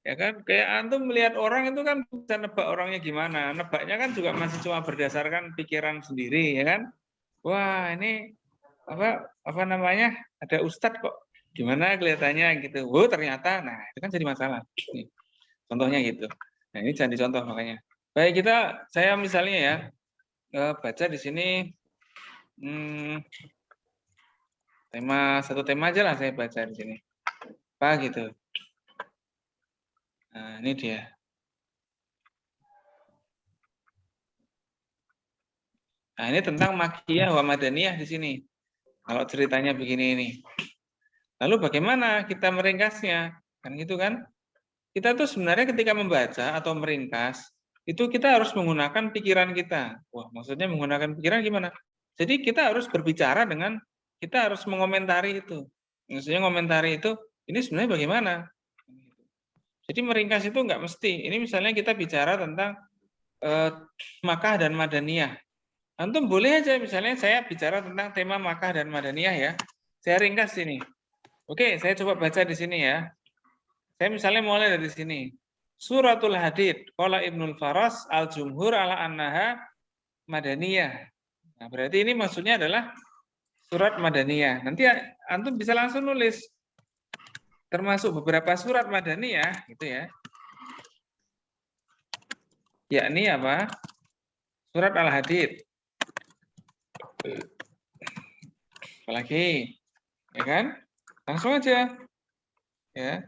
Ya kan, kayak antum melihat orang itu kan bisa nebak orangnya gimana. Nebaknya kan juga masih cuma berdasarkan pikiran sendiri, ya kan? Wah, ini apa namanya? Ada ustadz kok. Gimana kelihatannya gitu. Oh, ternyata. Nah, itu kan jadi masalah. Nih, contohnya gitu. Nah, ini jadi contoh makanya. Baik, saya misalnya ya baca di sini satu tema aja lah saya baca di sini. Apa gitu. Nah, ini dia. Nah, ini tentang Makkiyah wa Madaniyah di sini. Kalau ceritanya begini ini. Lalu bagaimana kita meringkasnya? Kan gitu kan? Kita tuh sebenarnya ketika membaca atau meringkas, itu kita harus menggunakan pikiran kita. Wah, maksudnya menggunakan pikiran gimana? Jadi kita harus berbicara kita harus mengomentari itu. Maksudnya mengomentari itu, ini sebenarnya bagaimana? Jadi meringkas itu nggak mesti. Ini misalnya kita bicara tentang Makkah dan Madaniyah. Antum boleh aja misalnya saya bicara tentang tema Makkah dan Madaniyah ya. Saya ringkas sini. Oke, saya coba baca di sini ya. Saya misalnya mulai dari sini. Suratul Hadid, qala Ibnul Faras al-jumhur ala annaha Madaniyah. Nah, berarti ini maksudnya adalah surat Madaniyah. Nanti antum bisa langsung nulis termasuk beberapa surat Madaniyah gitu ya. Yakni apa? Surat Al-Hadid. Apalagi, ya kan? Langsung aja, ya.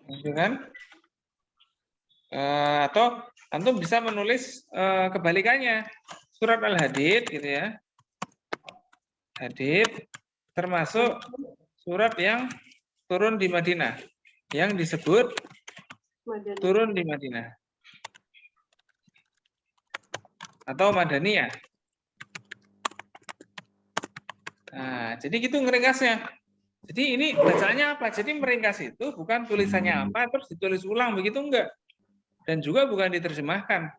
Gitu kan? Atau antum bisa menulis kebalikannya, surat Al-Hadid, gitu ya. Hadid termasuk surat yang turun di Madinah, yang disebut turun di Madinah. Atau Madaniyah. Nah, jadi gitu ngeringkasnya. Jadi ini bacaannya apa? Jadi meringkas itu bukan tulisannya apa terus ditulis ulang begitu enggak. Dan juga bukan diterjemahkan.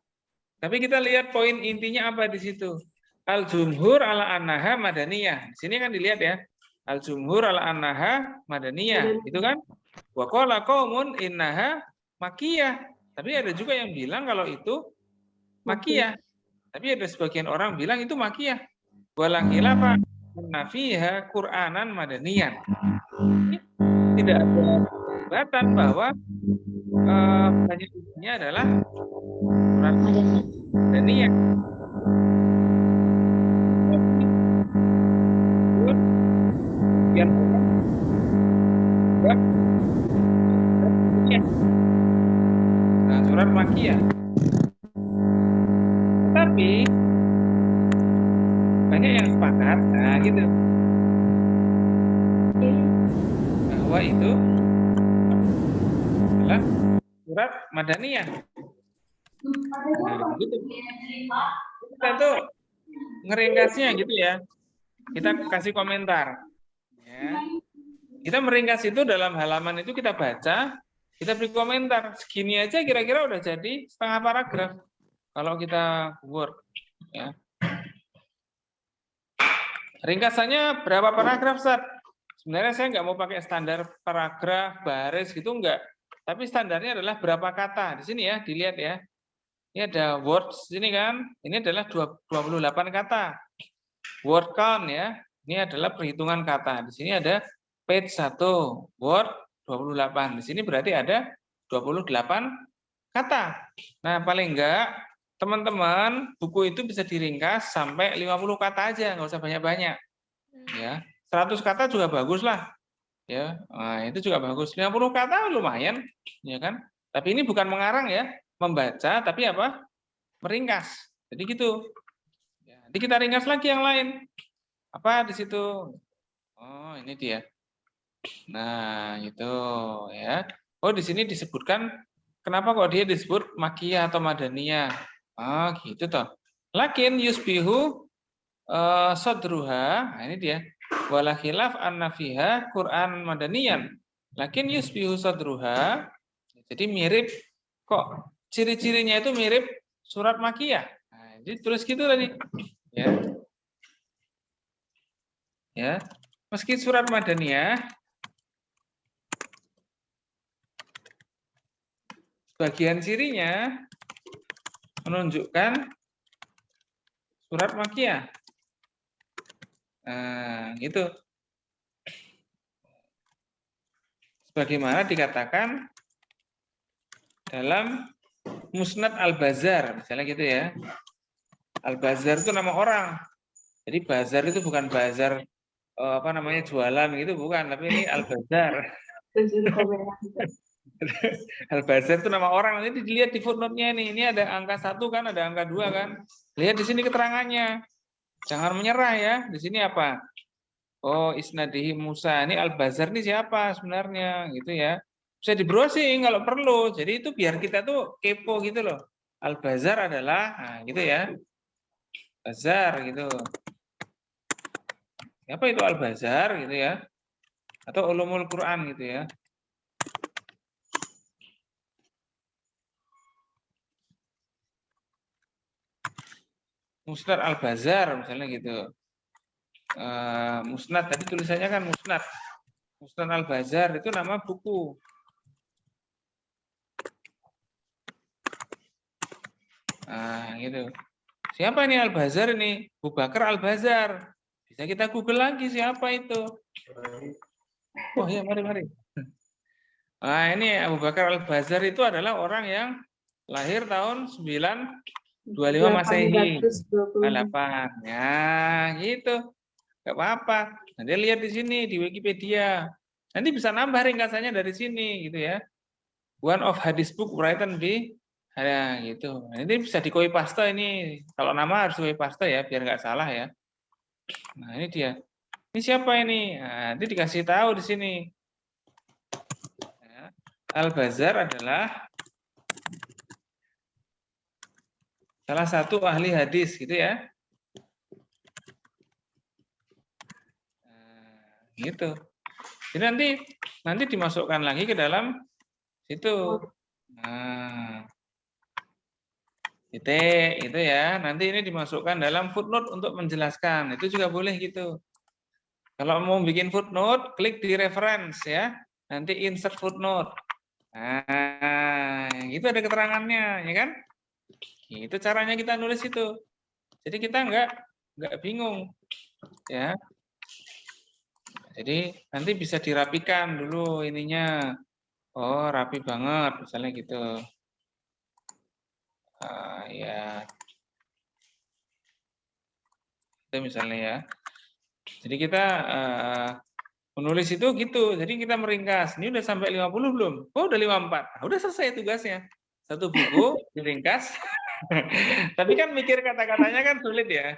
Tapi kita lihat poin intinya apa di situ. Al-jumhur ala annaha madaniyah. Di sini kan dilihat ya. Al-jumhur ala annaha madaniyah. Itu kan? Wa qala qaumun innaha makkiyah. Tapi ada juga yang bilang kalau itu makkiyah. Tapi ada sebagian orang bilang itu Makkiyah. Walang khilafa anna fiha Qur'anan madaniyan. Tidak ada perdebatan bahwa isinya adalah Quran madaniyah. Nah, surat Makkiyah. adalah surat Madaniyah. Nah, gitu. Kita tuh ngeringkasnya gitu ya. Kita kasih komentar. Ya. Kita meringkas itu dalam halaman itu kita baca, kita beri komentar. Segini aja kira-kira udah jadi setengah paragraf. Kalau kita Word. Ya. Ringkasannya berapa paragraf, Ustaz? Sebenarnya saya nggak mau pakai standar paragraf, baris gitu enggak. Tapi standarnya adalah berapa kata. Di sini ya, dilihat ya. Ini ada words sini kan. Ini adalah 28 kata. Word count ya. Ini adalah perhitungan kata. Di sini ada page 1, word 28. Di sini berarti ada 28 kata. Nah, paling enggak teman-teman buku itu bisa diringkas sampai 50 kata aja, nggak usah banyak-banyak. Ya. 100 kata juga bagus lah. Ya. Nah, itu juga bagus. 50 kata lumayan, ya kan? Tapi ini bukan mengarang ya, membaca tapi apa? Meringkas. Jadi gitu. Ya, nanti kita ringkas lagi yang lain. Apa di situ? Oh, ini dia. Nah, itu ya. Oh, di sini disebutkan kenapa kok dia disebut Makkiyah atau Madaniyah? Oh, gitu toh. Lakin yusbihu sadruha. Nah, ini dia. Wala khilaf anna fiha Quran Madaniyan. Lakin yusbihu sadruha. Jadi mirip kok ciri-cirinya itu mirip surat Makkiyah. Nah, jadi tulis gitu tadi. Ya. Ya. Meski surat Madaniyah bagian cirinya menunjukkan surat Makkiyah. Nah, gitu. Sebagaimana dikatakan dalam Musnad Al-Bazar, misalnya gitu ya. Al-Bazar itu nama orang. Jadi bazar itu bukan bazar apa namanya jualan gitu, bukan, tapi ini Al-Bazar. Al-Bazar itu nama orang. Nanti dilihat di footnote-nya nih. Ini ada angka 1 kan, ada angka 2 kan. Lihat di sini keterangannya. Jangan menyerah ya. Di sini apa? Oh, isnadihi Musa. Ini Al-Bazar ini siapa sebenarnya gitu ya. Bisa di-browsing kalau perlu. Jadi itu biar kita tuh kepo gitu loh. Al-Bazar adalah nah, gitu ya. Bazar gitu. Apa itu Al-Bazar gitu ya. Atau Ulumul Quran gitu ya. Musnad Al-Bazar misalnya gitu. Musnad tadi tulisannya kan Musnad. Musnad Al-Bazar itu nama buku. Nah, gitu. Siapa ini Al-Bazar ini? Abu Bakar Al-Bazar. Bisa kita Google lagi siapa itu. Oh ya, mari. Nah, ini Abu Bakar Al-Bazar itu adalah orang yang lahir tahun 925 Masehi. 8. Ya, gitu. Enggak apa-apa. Nanti lihat di sini di Wikipedia. Nanti bisa nambah ringkasannya dari sini gitu ya. One of hadis book written by ya gitu. Nah, ini bisa di copy paste ini. Kalau nama harus copy paste ya biar nggak salah ya. Nah, ini dia. Ini siapa ini? Nah, nanti dikasih tahu di sini. Ya. Al-Bazar adalah salah satu ahli hadis gitu ya. Nah, gitu. Jadi nanti dimasukkan lagi ke dalam situ. Nah, titik itu ya. Nanti ini dimasukkan dalam footnote untuk menjelaskan. Itu juga boleh gitu. Kalau mau bikin footnote, klik di reference ya. Nanti insert footnote. Nah, itu ada keterangannya, ya kan? Itu caranya kita nulis itu. Jadi kita nggak bingung, ya. Jadi nanti bisa dirapikan dulu ininya. Oh, rapi banget, misalnya gitu. Ya. Itu misalnya ya. Jadi kita menulis itu gitu. Jadi kita meringkas. Ini udah sampai 50 belum? Oh, udah 54. Nah, udah selesai tugasnya. Satu buku diringkas. Tapi kan mikir kata-katanya kan sulit ya.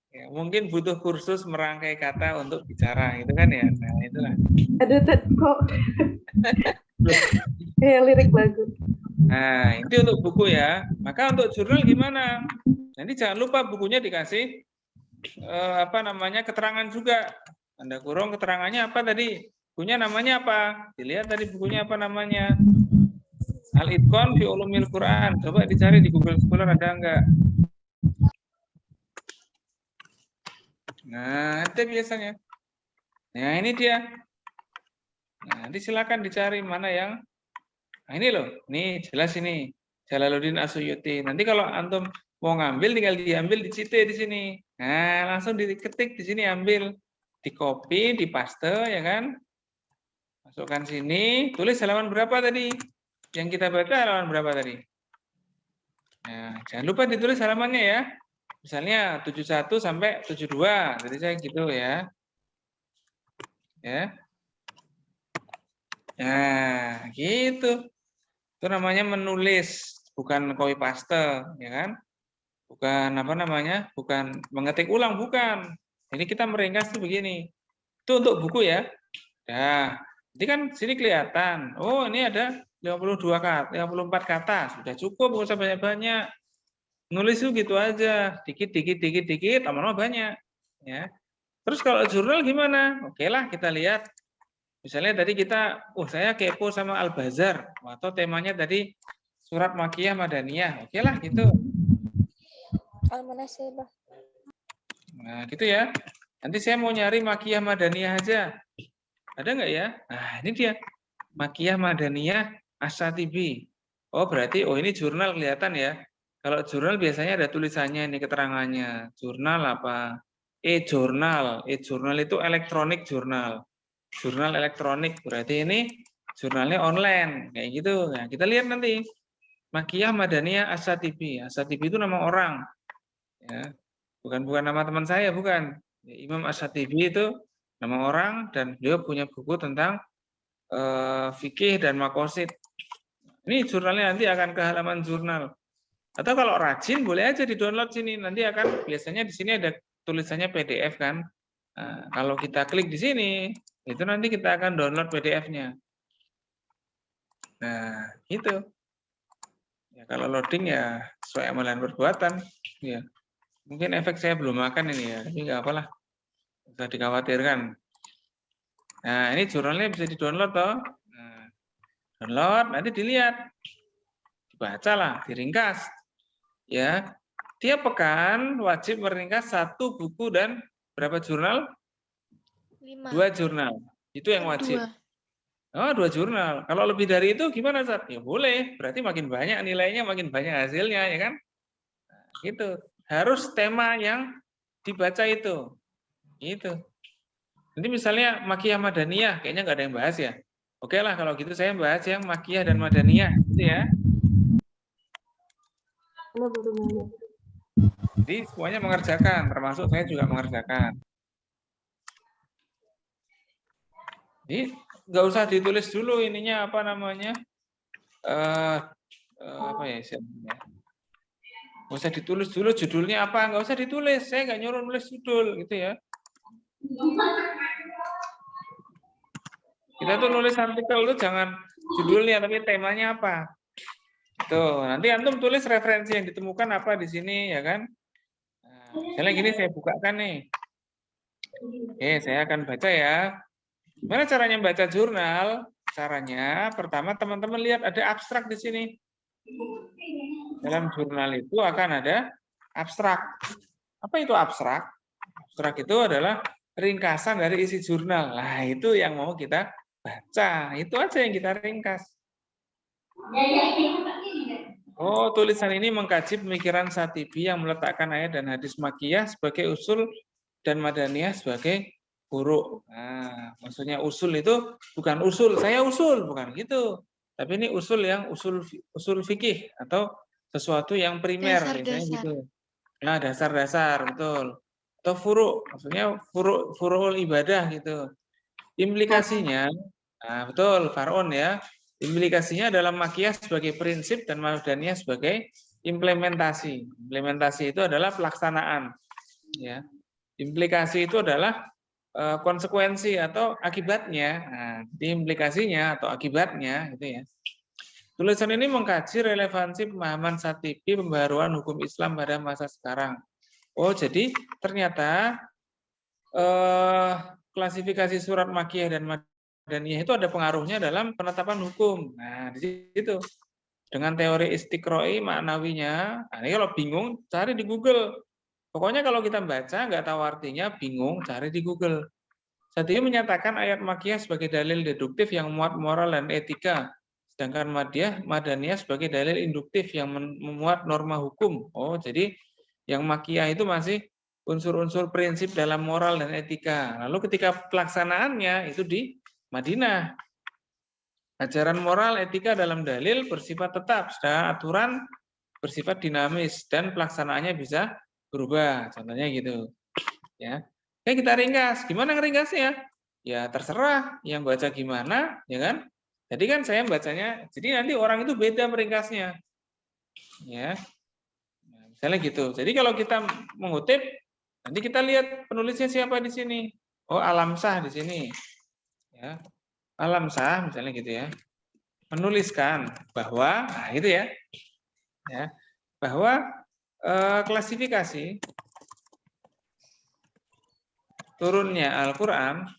Ya, mungkin butuh kursus merangkai kata untuk bicara gitu kan ya. Nah, itulah. Aduh, kok Kayak lirik lagu. Nah, itu untuk buku ya. Maka untuk jurnal gimana? Nanti jangan lupa bukunya dikasih keterangan juga. Tanda kurung keterangannya apa tadi? Bukunya namanya apa? Dilihat tadi bukunya apa namanya. Al-Itqan fi Ulumil Quran. Coba dicari di Google Scholar ada enggak? Nah, ada biasanya. Nah, ini dia. Nah, nanti silakan dicari mana yang. Nah, ini loh. Nih, jelas ini. Jalaluddin As-Suyuti. Nanti kalau antum mau ngambil tinggal diambil dicite di sini. Nah, langsung diketik di sini ambil. Di copy, di paste ya kan? Masukkan sini, tulis halaman berapa tadi? Yang kita baca halaman berapa tadi? Nah, jangan lupa ditulis halamannya ya. Misalnya 71 sampai 72. Jadi saya gitu ya. Ya. Nah, gitu. Itu namanya menulis, bukan copy paste, ya kan? Bukan bukan mengetik ulang, bukan. Ini kita meringkas tuh begini. Itu untuk buku ya. Nah, ini kan sini kelihatan. Oh, ini ada 52 kata, 54 kata. Sudah cukup, nggak usah banyak-banyak. Nulis itu gitu aja. Dikit, lama-lama banyak. Ya. Terus kalau jurnal gimana? Oke lah, kita lihat. Misalnya tadi kita, saya kepo sama Al-Bazar. Atau temanya tadi surat Makkiyah Madaniyah. Oke lah, gitu. Al-Munasabah. Nah, gitu ya. Nanti saya mau nyari Makkiyah Madaniyah aja. Ada nggak ya? Nah, ini dia. Makkiyah Madaniyah As-Shatibi. Oh, berarti ini jurnal kelihatan ya. Kalau jurnal biasanya ada tulisannya ini keterangannya. Jurnal apa? E-jurnal. E-jurnal itu elektronik jurnal. Jurnal elektronik. Berarti ini jurnalnya online kayak gitu. Nah, kita lihat nanti. Makkiyah Madaniyah As-Shatibi. As-Shatibi itu nama orang. Ya. Bukan nama teman saya, bukan. Imam As-Shatibi itu nama orang dan beliau punya buku tentang fikih dan makosid. Ini jurnalnya nanti akan ke halaman jurnal. Atau kalau rajin boleh aja di-download sini. Nanti akan biasanya di sini ada tulisannya PDF kan. Nah, kalau kita klik di sini, itu nanti kita akan download PDF-nya. Nah, gitu. Ya, kalau loading ya sesuai amalan perbuatan. Ya. Mungkin efek saya belum makan ini ya, tapi nggak apalah. Bisa dikhawatirkan. Nah, ini jurnalnya bisa di-download toh. Nah, download, nanti dilihat. Dibacalah, diringkas. Ya. Tiap pekan wajib meringkas 1 buku dan berapa jurnal? 5. 2 jurnal. Itu yang wajib. 2 jurnal. Kalau lebih dari itu gimana, Ustaz? Ya boleh. Berarti makin banyak nilainya, makin banyak hasilnya, ya kan? Nah, gitu. Harus tema yang dibaca itu. Gitu. Nanti misalnya Makkiyah Madaniyah, kayaknya nggak ada yang bahas ya. Oke lah, kalau gitu saya bahas yang Makkiyah dan Madaniyah. Gitu ya. Jadi semuanya mengerjakan, termasuk saya juga mengerjakan. Jadi nggak usah ditulis dulu ininya apa namanya, apa ya istilahnya. Nggak usah ditulis dulu judulnya apa, nggak usah ditulis. Saya nggak nyuruh nulis judul gitu ya. Kita tuh nulis artikel itu jangan judulnya tapi temanya apa. Tuh, nanti antum tulis referensi yang ditemukan apa di sini ya kan. Nah, misalnya gini saya bukakan nih. Oke, saya akan baca ya. Gimana caranya baca jurnal? Caranya pertama teman-teman lihat ada abstrak di sini. Dalam jurnal itu akan ada abstrak. Apa itu abstrak? Abstrak itu adalah ringkasan dari isi jurnal. Nah, itu yang mau kita baca. Itu aja yang kita ringkas. Oh, tulisan ini mengkaji pemikiran Shatibi yang meletakkan ayat dan hadis Makkiyah sebagai usul dan Madaniyah sebagai furu'. Nah, maksudnya usul itu bukan usul, saya usul, bukan gitu. Tapi ini usul yang usul fikih atau sesuatu yang primer, misalnya gitu. Nah, dasar-dasar, betul. Atau furu', maksudnya furu'ul ibadah gitu. Implikasinya, nah betul, far'un ya. Implikasinya dalam Makkiyah sebagai prinsip dan Madaniyah sebagai implementasi. Implementasi itu adalah pelaksanaan. Ya. Implikasi itu adalah konsekuensi atau akibatnya, nah, implikasinya atau akibatnya, gitu ya. Tulisan ini mengkaji relevansi pemahaman Satibi pembaharuan hukum Islam pada masa sekarang. Oh, jadi ternyata klasifikasi surat Makkiyah dan Madaniyah itu ada pengaruhnya dalam penetapan hukum. Nah, di situ dengan teori istiqroi maknawinya. Nah, ini kalau bingung cari di Google. Pokoknya kalau kita baca nggak tahu artinya, bingung, cari di Google. Satibi menyatakan ayat Makkiyah sebagai dalil deduktif yang memuat moral dan etika. Sedangkan Madaniyah sebagai dalil induktif yang memuat norma hukum. Oh, jadi yang Makkiyah itu masih unsur-unsur prinsip dalam moral dan etika. Lalu ketika pelaksanaannya itu di Madinah. Ajaran moral etika dalam dalil bersifat tetap, sedangkan aturan bersifat dinamis dan pelaksanaannya bisa berubah. Contohnya gitu. Ya. Oke, kita ringkas. Gimana ngeringkasnya? Ya terserah yang baca gimana, ya kan? Jadi kan saya bacanya, jadi nanti orang itu beda meringkasnya. Ya. Nah, misalnya gitu. Jadi kalau kita mengutip, nanti kita lihat penulisnya siapa di sini. Oh, Alamsah di sini. Ya. Alamsah misalnya gitu ya. Menuliskan bahwa, nah itu ya. Ya. Bahwa klasifikasi turunnya Al-Qur'an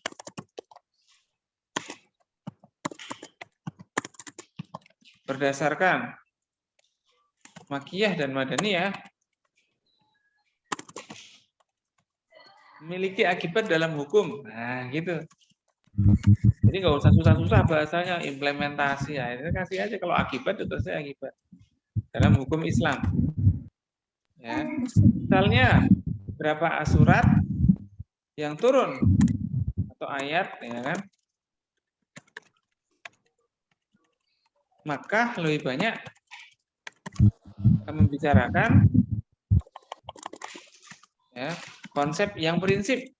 berdasarkan Makkiyah dan Madaniyah memiliki akibat dalam hukum. Nah, gitu. Jadi nggak usah susah-susah bahasanya, implementasi. Ya, ini kasih aja kalau akibat itu saya akibat dalam hukum Islam. Ya. Misalnya berapa surat yang turun atau ayat, ya kan? Maka lebih banyak membicarakan ya, konsep yang prinsip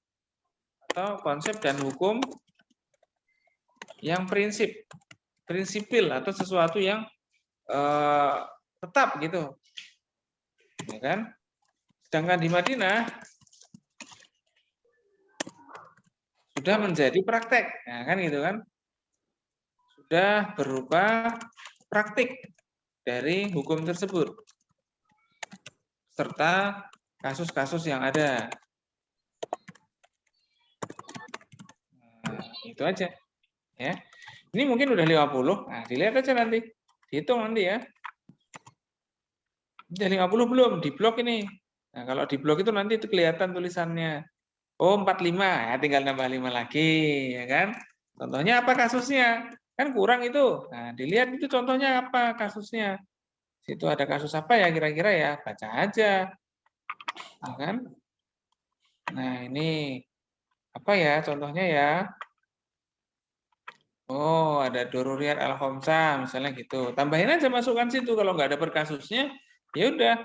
atau konsep dan hukum yang prinsipil atau sesuatu yang tetap gitu, ya kan? Sedangkan di Madinah sudah menjadi praktek, ya kan gitu kan? Sudah berupa praktik dari hukum tersebut serta kasus-kasus yang ada. Nah, itu aja ya. Ini mungkin udah 50. Nah, dilihat aja nanti. Dihitung nanti ya. Udah 50 belum? Di blok ini. Nah, kalau di blok itu nanti itu kelihatan tulisannya. Oh, 45. Ya, tinggal nambah 5 lagi, ya kan? Contohnya apa kasusnya? Kan kurang itu. Nah, dilihat itu contohnya apa kasusnya. Situ ada kasus apa ya kira-kira ya? Baca aja. Ya kan? Nah, ini apa ya contohnya ya? Oh, ada Doruriyat Al-Khamsah misalnya gitu. Tambahin aja, masukkan situ. Kalau nggak ada per kasusnya, ya udah.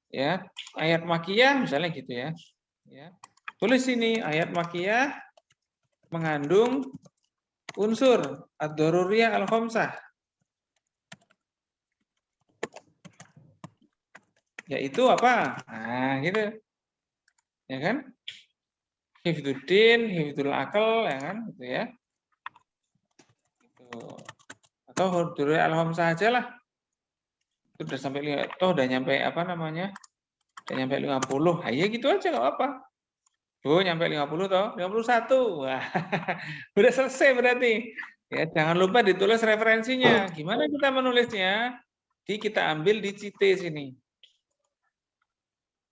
Ya, ayat Makkiyah misalnya gitu ya. Ya. Tulis ini ayat Makkiyah mengandung unsur ad-daruriyah al-khamsah, yaitu apa? Nah, gitu. Ya kan? Hifdzuddin, hifdzul akal, ya kan? Gitu ya. Gitu. Atau ad-daruriyah al-khamsah aja lah. Itu udah sampai udah nyampe apa namanya? Udah nyampe 50. Nah, ya gitu aja enggak apa-apa. Oh, nyampe 50 toh, 51. Wah, udah selesai berarti. Ya, jangan lupa ditulis referensinya. Gimana kita menulisnya? Kita ambil di CT sini.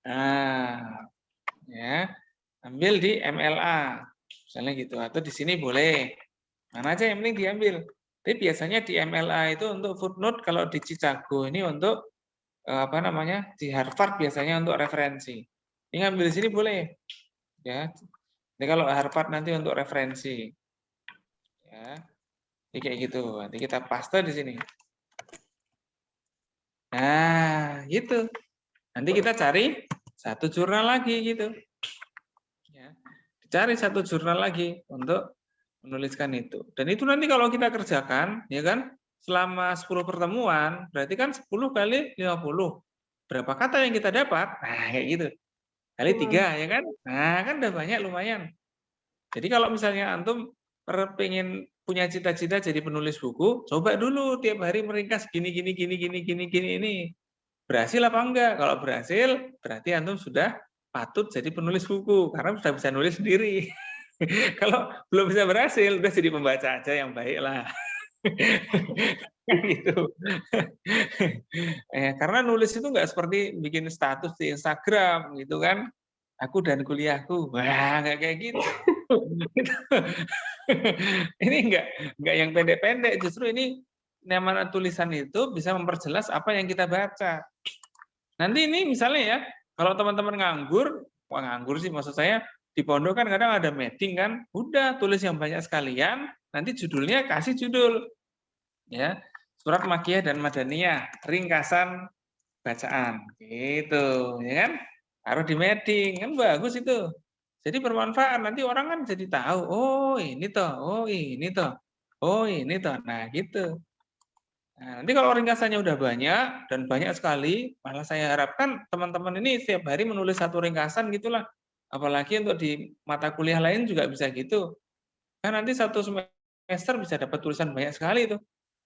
Nah, ya, ambil di MLA. Misalnya gitu, atau di sini boleh. Mana aja yang penting diambil. Tapi biasanya di MLA itu untuk footnote, kalau di Chicago ini untuk apa namanya? Di Harvard biasanya untuk referensi. Ini ngambil di sini boleh. Ya, ini kalau Harvard nanti untuk referensi, ya, ini kayak gitu. Nanti kita paste di sini. Nah, gitu. Nanti kita cari satu jurnal lagi gitu. Ya, cari satu jurnal lagi untuk menuliskan itu. Dan itu nanti kalau kita kerjakan, ya kan, selama 10 pertemuan, berarti kan 10 kali 50. Berapa kata yang kita dapat? Nah, kayak gitu. Kali 3, ya kan? Nah, kan udah banyak lumayan. Jadi kalau misalnya antum pengen punya cita-cita jadi penulis buku, coba dulu tiap hari meringkas gini ini. Berhasil apa enggak? Kalau berhasil, berarti antum sudah patut jadi penulis buku karena sudah bisa nulis sendiri. Kalau belum bisa berhasil, udah jadi pembaca aja yang baik lah. Gitu. Karena nulis itu nggak seperti bikin status di Instagram gitu kan. Aku dan kuliahku, wah nggak kayak gitu. Ini nggak yang pendek-pendek, justru ini namanya tulisan itu bisa memperjelas apa yang kita baca. Nanti ini misalnya ya, kalau teman-teman nganggur, wah nganggur sih maksud saya, di pondok kan kadang ada meeting kan, udah tulis yang banyak sekalian, nanti judulnya kasih judul. Ya, Surat Makkiyah dan Madaniyah, ringkasan bacaan. Gitu, ya kan? Taruh di meeting, kan bagus itu. Jadi bermanfaat, nanti orang kan jadi tahu, oh ini toh, oh ini toh, oh ini toh. Nah gitu. Nah, nanti kalau ringkasannya udah banyak, dan banyak sekali, malah saya harapkan teman-teman ini setiap hari menulis satu ringkasan gitulah. Apalagi untuk di mata kuliah lain juga bisa gitu. Kan nanti satu semester bisa dapat tulisan banyak sekali itu.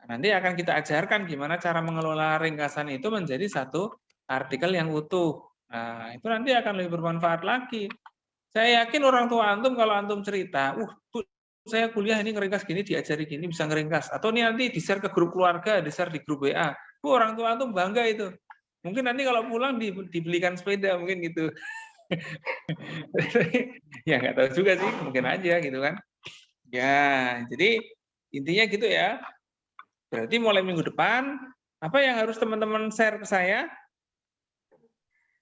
Nanti akan kita ajarkan gimana cara mengelola ringkasan itu menjadi satu artikel yang utuh. Nah, itu nanti akan lebih bermanfaat lagi. Saya yakin orang tua antum kalau antum cerita, Bu, saya kuliah ini ngeringkas gini, diajari gini, bisa ngeringkas. Atau ini nanti di-share ke grup keluarga, di-share di grup WA. Bu, orang tua antum bangga itu. Mungkin nanti kalau pulang dibelikan sepeda, mungkin gitu. Ya, nggak tahu juga sih, mungkin aja gitu kan. Ya, jadi intinya gitu ya. Berarti mulai minggu depan, apa yang harus teman-teman share ke saya?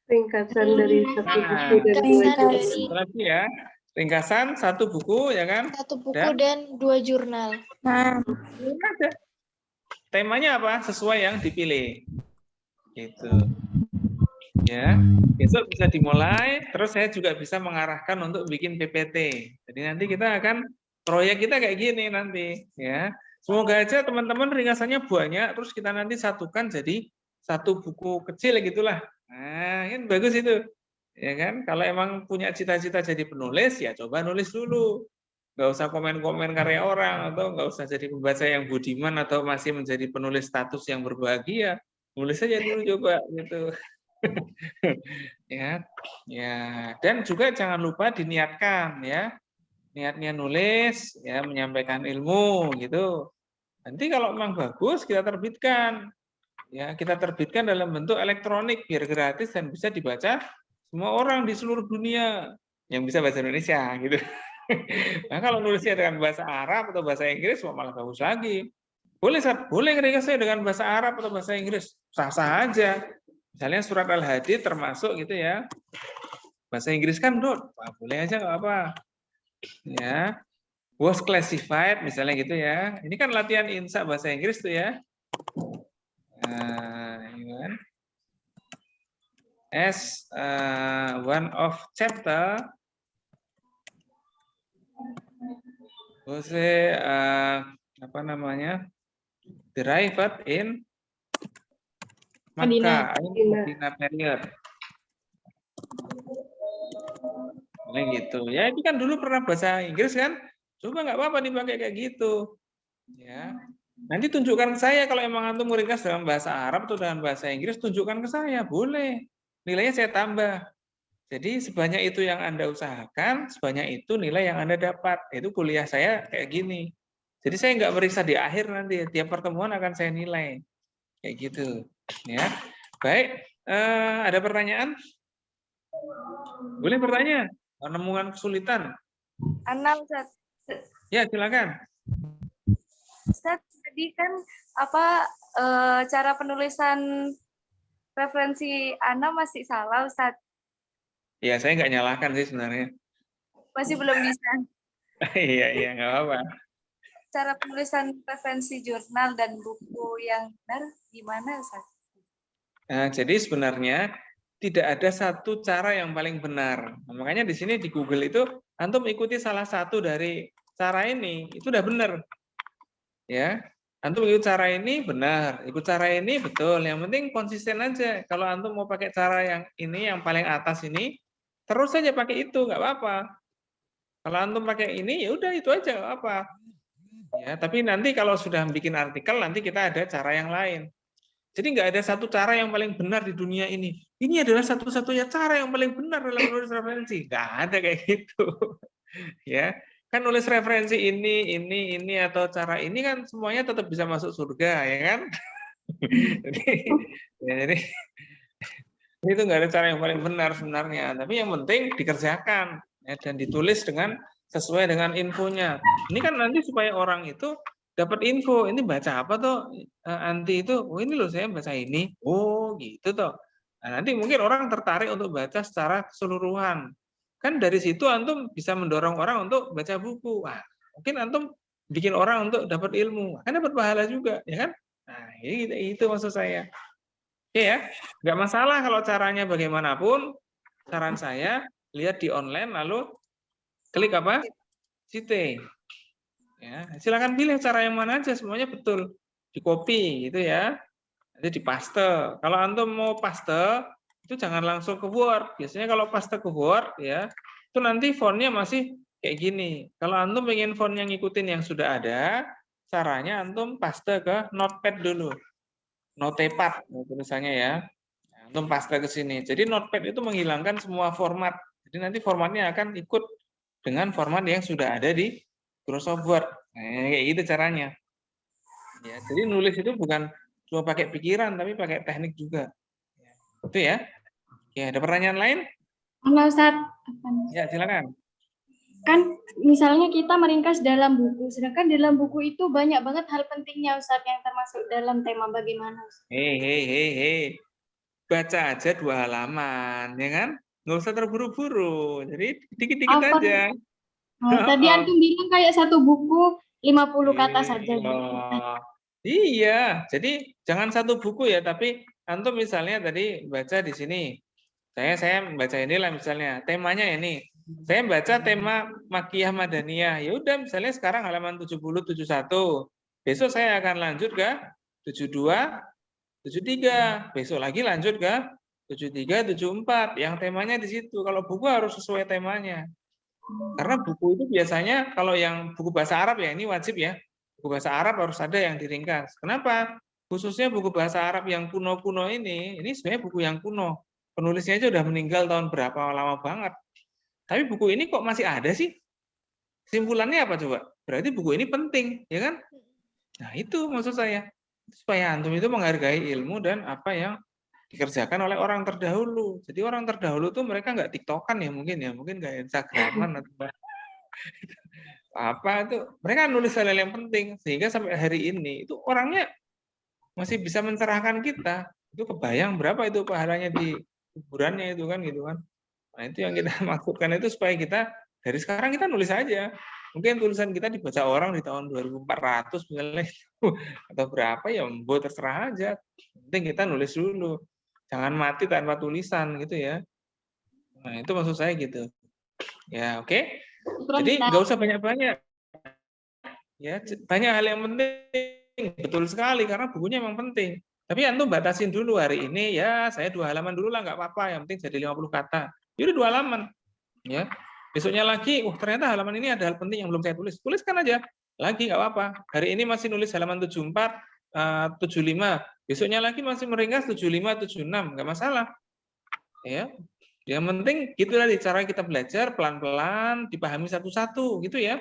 Ringkasan dari satu buku dan Ringkasan Lagi ya, ringkasan satu buku ya kan? satu buku dan 2 jurnal. Temanya apa? Sesuai yang dipilih. Gitu. Ya, besok bisa dimulai. Terus saya juga bisa mengarahkan untuk bikin PPT. Jadi nanti kita akan proyek kita kayak gini nanti, ya. Semoga aja teman-teman ringkasannya banyak. Terus kita nanti satukan jadi satu buku kecil gitulah. Nah, kan bagus itu. Ya kan? Kalau emang punya cita-cita jadi penulis, ya coba nulis dulu. Nggak usah komen-komen karya orang, atau nggak usah jadi pembaca yang budiman, atau masih menjadi penulis status yang berbahagia. Nulis aja dulu coba gitu. Ya, ya. Dan juga jangan lupa diniatkan ya. Niatnya nulis, ya menyampaikan ilmu gitu. Nanti kalau memang bagus kita terbitkan. Ya, kita terbitkan dalam bentuk elektronik biar gratis dan bisa dibaca semua orang di seluruh dunia yang bisa bahasa Indonesia gitu. Nah, kalau nulisnya dengan bahasa Arab atau bahasa Inggris malah bagus lagi. Boleh ngeringkasnya dengan bahasa Arab atau bahasa Inggris, sah-sah aja. Misalnya surat Al-Hadid termasuk gitu ya. Bahasa Inggris kan, boleh aja nggak apa. Ya. Was classified misalnya gitu ya. Ini kan latihan insya bahasa Inggris tuh ya. As one of chapter apa namanya, derived in Makkah, Madinah period. Nah, gitu ya. Itu kan dulu pernah bahasa Inggris kan, coba nggak apa-apa dipakai kayak gitu ya. Nanti tunjukkan ke saya kalau emang antum meringkas dalam bahasa Arab atau dalam bahasa Inggris, tunjukkan ke saya, boleh. Nilainya saya tambah. Jadi sebanyak itu yang Anda usahakan, sebanyak itu nilai yang Anda dapat. Itu kuliah saya kayak gini. Jadi saya nggak meriksa di akhir nanti, tiap pertemuan akan saya nilai. Kayak gitu. Ya. Baik, ada pertanyaan? Boleh bertanya? Menemukan kesulitan? Ana, Ustaz. Ya, silakan. Ustaz, tadi kan cara penulisan referensi Ana masih salah, Ustaz. Ya, saya nggak nyalahkan sih sebenarnya. Masih belum bisa. Iya, nggak apa-apa. Cara penulisan referensi jurnal dan buku yang benar gimana, Ustaz? Nah, jadi sebenarnya tidak ada satu cara yang paling benar. Nah, makanya di sini di Google itu antum ikuti salah satu dari cara ini, itu udah benar. Ya, antum ikut cara ini benar, ikut cara ini betul. Yang penting konsisten aja. Kalau antum mau pakai cara yang ini, yang paling atas ini, terus saja pakai itu, nggak apa-apa. Kalau antum pakai ini ya udah itu aja nggak apa. Ya, tapi nanti kalau sudah bikin artikel nanti kita ada cara yang lain. Jadi nggak ada satu cara yang paling benar di dunia ini. Ini adalah satu-satunya cara yang paling benar dalam menulis referensi. Nggak ada kayak gitu. Ya, kan nulis referensi ini atau cara ini kan semuanya tetap bisa masuk surga, ya kan? jadi itu nggak ada cara yang paling benar sebenarnya. Tapi yang penting dikerjakan ya, dan ditulis dengan sesuai dengan infonya. Ini kan nanti supaya orang itu dapat info. Ini baca apa tuh anti itu? Oh ini loh saya baca ini. Oh gitu toh. Nah, nanti mungkin orang tertarik untuk baca secara keseluruhan. Kan dari situ antum bisa mendorong orang untuk baca buku. Wah, mungkin antum bikin orang untuk dapat ilmu. Kan dapat pahala juga, ya kan? Nah, itu maksud saya. Oke ya, nggak masalah kalau caranya bagaimanapun. Saran saya, lihat di online lalu klik apa? Cite. Ya, silakan pilih cara yang mana aja, semuanya betul. Di copy gitu ya. Nanti di paste. Kalau antum mau paste, itu jangan langsung ke Word. Biasanya kalau paste ke Word ya, itu nanti fontnya masih kayak gini. Kalau antum pengen font yang ngikutin yang sudah ada, caranya antum paste ke Notepad dulu. Notepad tulisannya ya. Antum paste ke sini. Jadi Notepad itu menghilangkan semua format. Jadi nanti formatnya akan ikut dengan format yang sudah ada di Microsoft Word. Nah, kayak gitu caranya. Ya, jadi nulis itu bukan cuma pakai pikiran tapi pakai teknik juga. Itu ya. Ya, ada pertanyaan lain? Enggak, Ustaz. Ya, silakan. Kan misalnya kita meringkas dalam buku, sedangkan dalam buku itu banyak banget hal pentingnya, Ustaz, yang termasuk dalam tema bagaimana, Ustaz? Hei. Baca aja 2 halaman, ya kan? Nggak usah terburu-buru. Jadi dikit-dikit Apa? aja. Tadi antum bilang kayak satu buku 50 kata saja. Iya, jadi jangan satu buku ya, tapi antum misalnya tadi baca di sini. Saya baca inilah misalnya, temanya ini. Saya baca tema Makiyah Madaniyah. Ya udah misalnya sekarang halaman 70 71. Besok saya akan lanjut ke 72 73. Besok lagi lanjut ke 73 74. Yang temanya di situ. Kalau buku harus sesuai temanya. Karena buku itu biasanya kalau yang buku bahasa Arab ya ini wajib ya. Buku bahasa Arab harus ada yang diringkas. Kenapa? Khususnya buku bahasa Arab yang kuno-kuno ini sebenarnya buku yang kuno. Penulisnya aja udah meninggal tahun berapa lama banget. Tapi buku ini kok masih ada sih? Kesimpulannya apa coba? Berarti buku ini penting, ya kan? Nah, itu maksud saya. Supaya antum itu menghargai ilmu dan apa yang dikerjakan oleh orang terdahulu. Jadi orang terdahulu tuh mereka nggak tiktokan ya, mungkin nggak instagraman atau apa itu. Mereka nulis hal-hal yang penting sehingga sampai hari ini itu orangnya masih bisa mencerahkan kita. Itu kebayang berapa itu pahalanya di kuburannya itu kan gitu kan. Nah, itu yang kita maksudkan itu supaya kita dari sekarang kita nulis aja. Mungkin tulisan kita dibaca orang di tahun 2400 misalnya atau berapa ya, buat terserah aja. Penting kita nulis dulu. Jangan mati tanpa tulisan gitu ya. Nah, itu maksud saya gitu. Ya, oke. Jadi nggak usah banyak-banyak. Ya, banyak hal yang penting. Betul sekali karena bukunya memang penting. Tapi antum batasin dulu hari ini ya, saya 2 halaman dulu lah nggak apa-apa, yang penting jadi 50 kata. Jadi 2 halaman. Ya. Besoknya lagi, ternyata halaman ini ada hal penting yang belum saya tulis. Tuliskan aja. Lagi nggak apa-apa. Hari ini masih nulis halaman 74, 75. Besoknya lagi masih meringkas 75, 76. Nggak masalah. Ya. Yang penting gitu tadi cara kita belajar pelan-pelan, dipahami satu-satu gitu ya.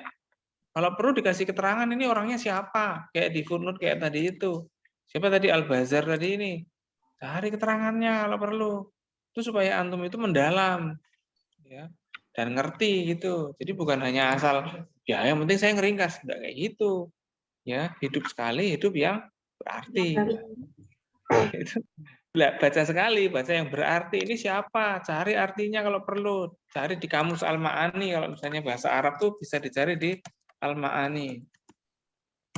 Kalau perlu dikasih keterangan ini orangnya siapa, kayak di footnote kayak tadi itu. Siapa tadi Al-Bazar tadi ini? Cari keterangannya kalau perlu. Itu supaya antum itu mendalam. Ya. Dan ngerti gitu. Jadi bukan hanya asal ya yang penting saya ngeringkas, enggak kayak gitu. Ya, hidup sekali, hidup yang berarti. Itu baca sekali, baca yang berarti. Ini siapa? Cari artinya kalau perlu. Cari di kamus Al-Ma'ani kalau misalnya bahasa Arab tuh bisa dicari di Al-Ma'ani.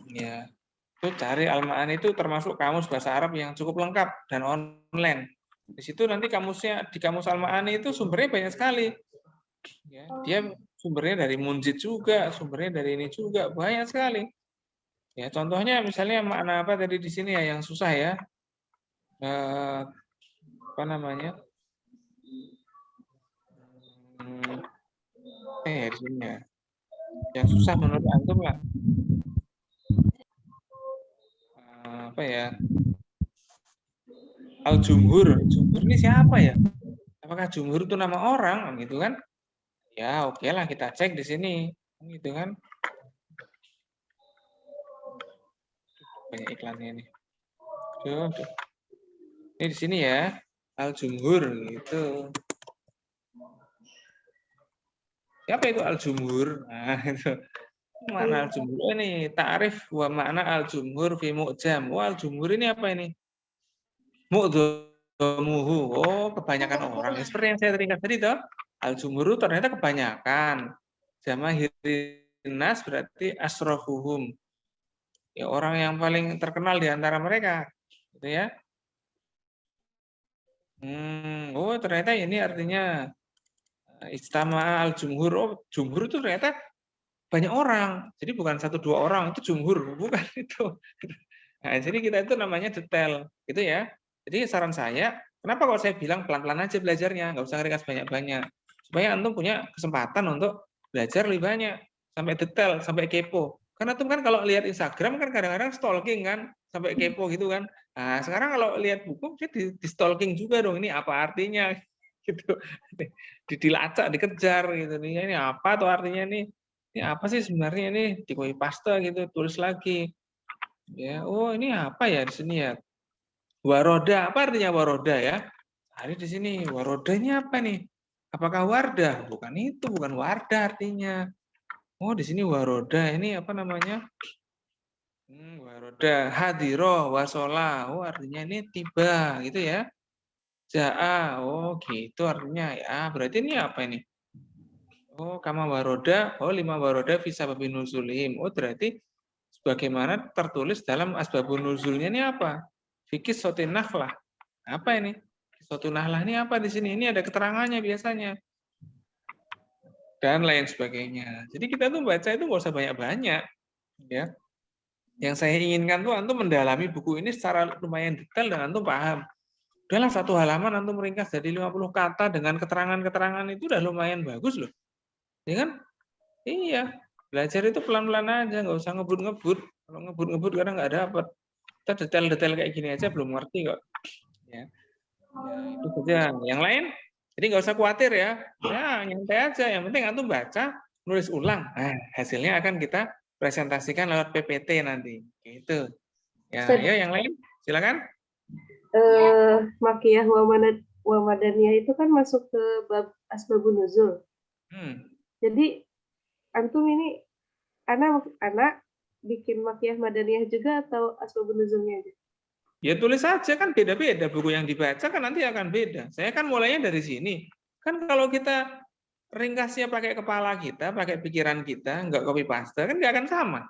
Ya. Itu cari Al-Ma'ani itu termasuk kamus bahasa Arab yang cukup lengkap dan online. Di situ nanti kamusnya di kamus Al-Ma'ani itu sumbernya banyak sekali. Ya, dia sumbernya dari Munjid juga, sumbernya dari ini juga, banyak sekali. Ya, contohnya misalnya makna apa tadi di sini ya yang susah ya. Apa namanya? Di sini ya. Yang susah menurut antum lah. Apa ya? Al-Jumhur. Jumhur ini siapa ya? Apakah Jumhur itu nama orang gitu kan? Ya, oke lah kita cek di sini. Gitu kan? Banyak iklannya ini. Aduh. Ini di sini ya. Al-Jumhur gitu. Siapa itu Al-Jumhur? Nah, itu. Makna al-jumhur ini ta'rif wa makna al-jumhur fi mu'jam. Oh, al-jumhur ini apa ini? Mu'dhamuhu. Oh, kebanyakan orang. Seperti yang saya ringkas tadi toh. Al-jumhur ternyata kebanyakan. Jamaahirinas berarti asrafuhum. Ya, orang yang paling terkenal di antara mereka. Gitu ya. Oh, ternyata ini artinya istama al-jumhur. Oh, jumhur itu ternyata banyak orang. Jadi bukan 1-2 orang, itu jumhur, bukan itu. Nah, jadi kita itu namanya detail, gitu ya. Jadi saran saya, kenapa kalau saya bilang pelan-pelan aja belajarnya, nggak usah ringkas banyak-banyak. Supaya antum punya kesempatan untuk belajar lebih banyak, sampai detail, sampai kepo. Karena antum kan kalau lihat Instagram kan kadang-kadang stalking kan, sampai kepo gitu kan. Nah, sekarang kalau lihat buku, dia di stalking juga dong, ini apa artinya? Gitu. Dilacak, dikejar gitu. Ini apa tuh artinya nih? Ini apa sih sebenarnya ini di copy paste gitu, tulis lagi. Ya, oh ini apa ya di sini ya? Waroda, apa artinya waroda ya? Hari di sini waroda ini apa nih? Apakah wardah? Bukan itu, bukan wardah artinya. Oh, di sini waroda ini apa namanya? Waroda hadiro wasola. Oh, artinya ini tiba gitu ya. Jaa. Oh, gitu artinya ya. Berarti ini apa ini? Oh, kama waroda, 5 waroda bisa babi nuzulim. Oh, berarti sebagaimana tertulis dalam asbabun nuzulnya ini apa? Fikih sotin nahlah. Apa ini? Sotin nahlah ini apa di sini? Ini ada keterangannya biasanya. Dan lain sebagainya. Jadi kita tuh baca itu nggak usah banyak-banyak. Ya. Yang saya inginkan tuh antum mendalami buku ini secara lumayan detail dan antum paham. Dalam satu halaman antum meringkas jadi 50 kata dengan keterangan-keterangan itu udah lumayan bagus loh. Ya kan? Iya, belajar itu pelan-pelan aja, nggak usah ngebut-ngebut. Kalau ngebut-ngebut kadang nggak dapat. Kita detail-detail kayak gini aja belum ngerti kok. Ya, itu saja. Yang lain, jadi nggak usah khawatir ya. Ya, nyantai aja. Yang penting antum baca, nulis ulang. Nah, hasilnya akan kita presentasikan lewat PPT nanti. Gitu. Ya, ayo yang lain, silakan. Makiyah wa madaniyah itu kan masuk ke bab asbabun nuzul. Jadi antum ini anak bikin makiyah madaniyah juga atau asbabun nuzulnya aja? Ya tulis saja kan beda-beda buku yang dibaca kan nanti akan beda. Saya kan mulainya dari sini. Kan kalau kita ringkasnya pakai kepala kita, pakai pikiran kita, nggak copy paste kan nggak akan sama.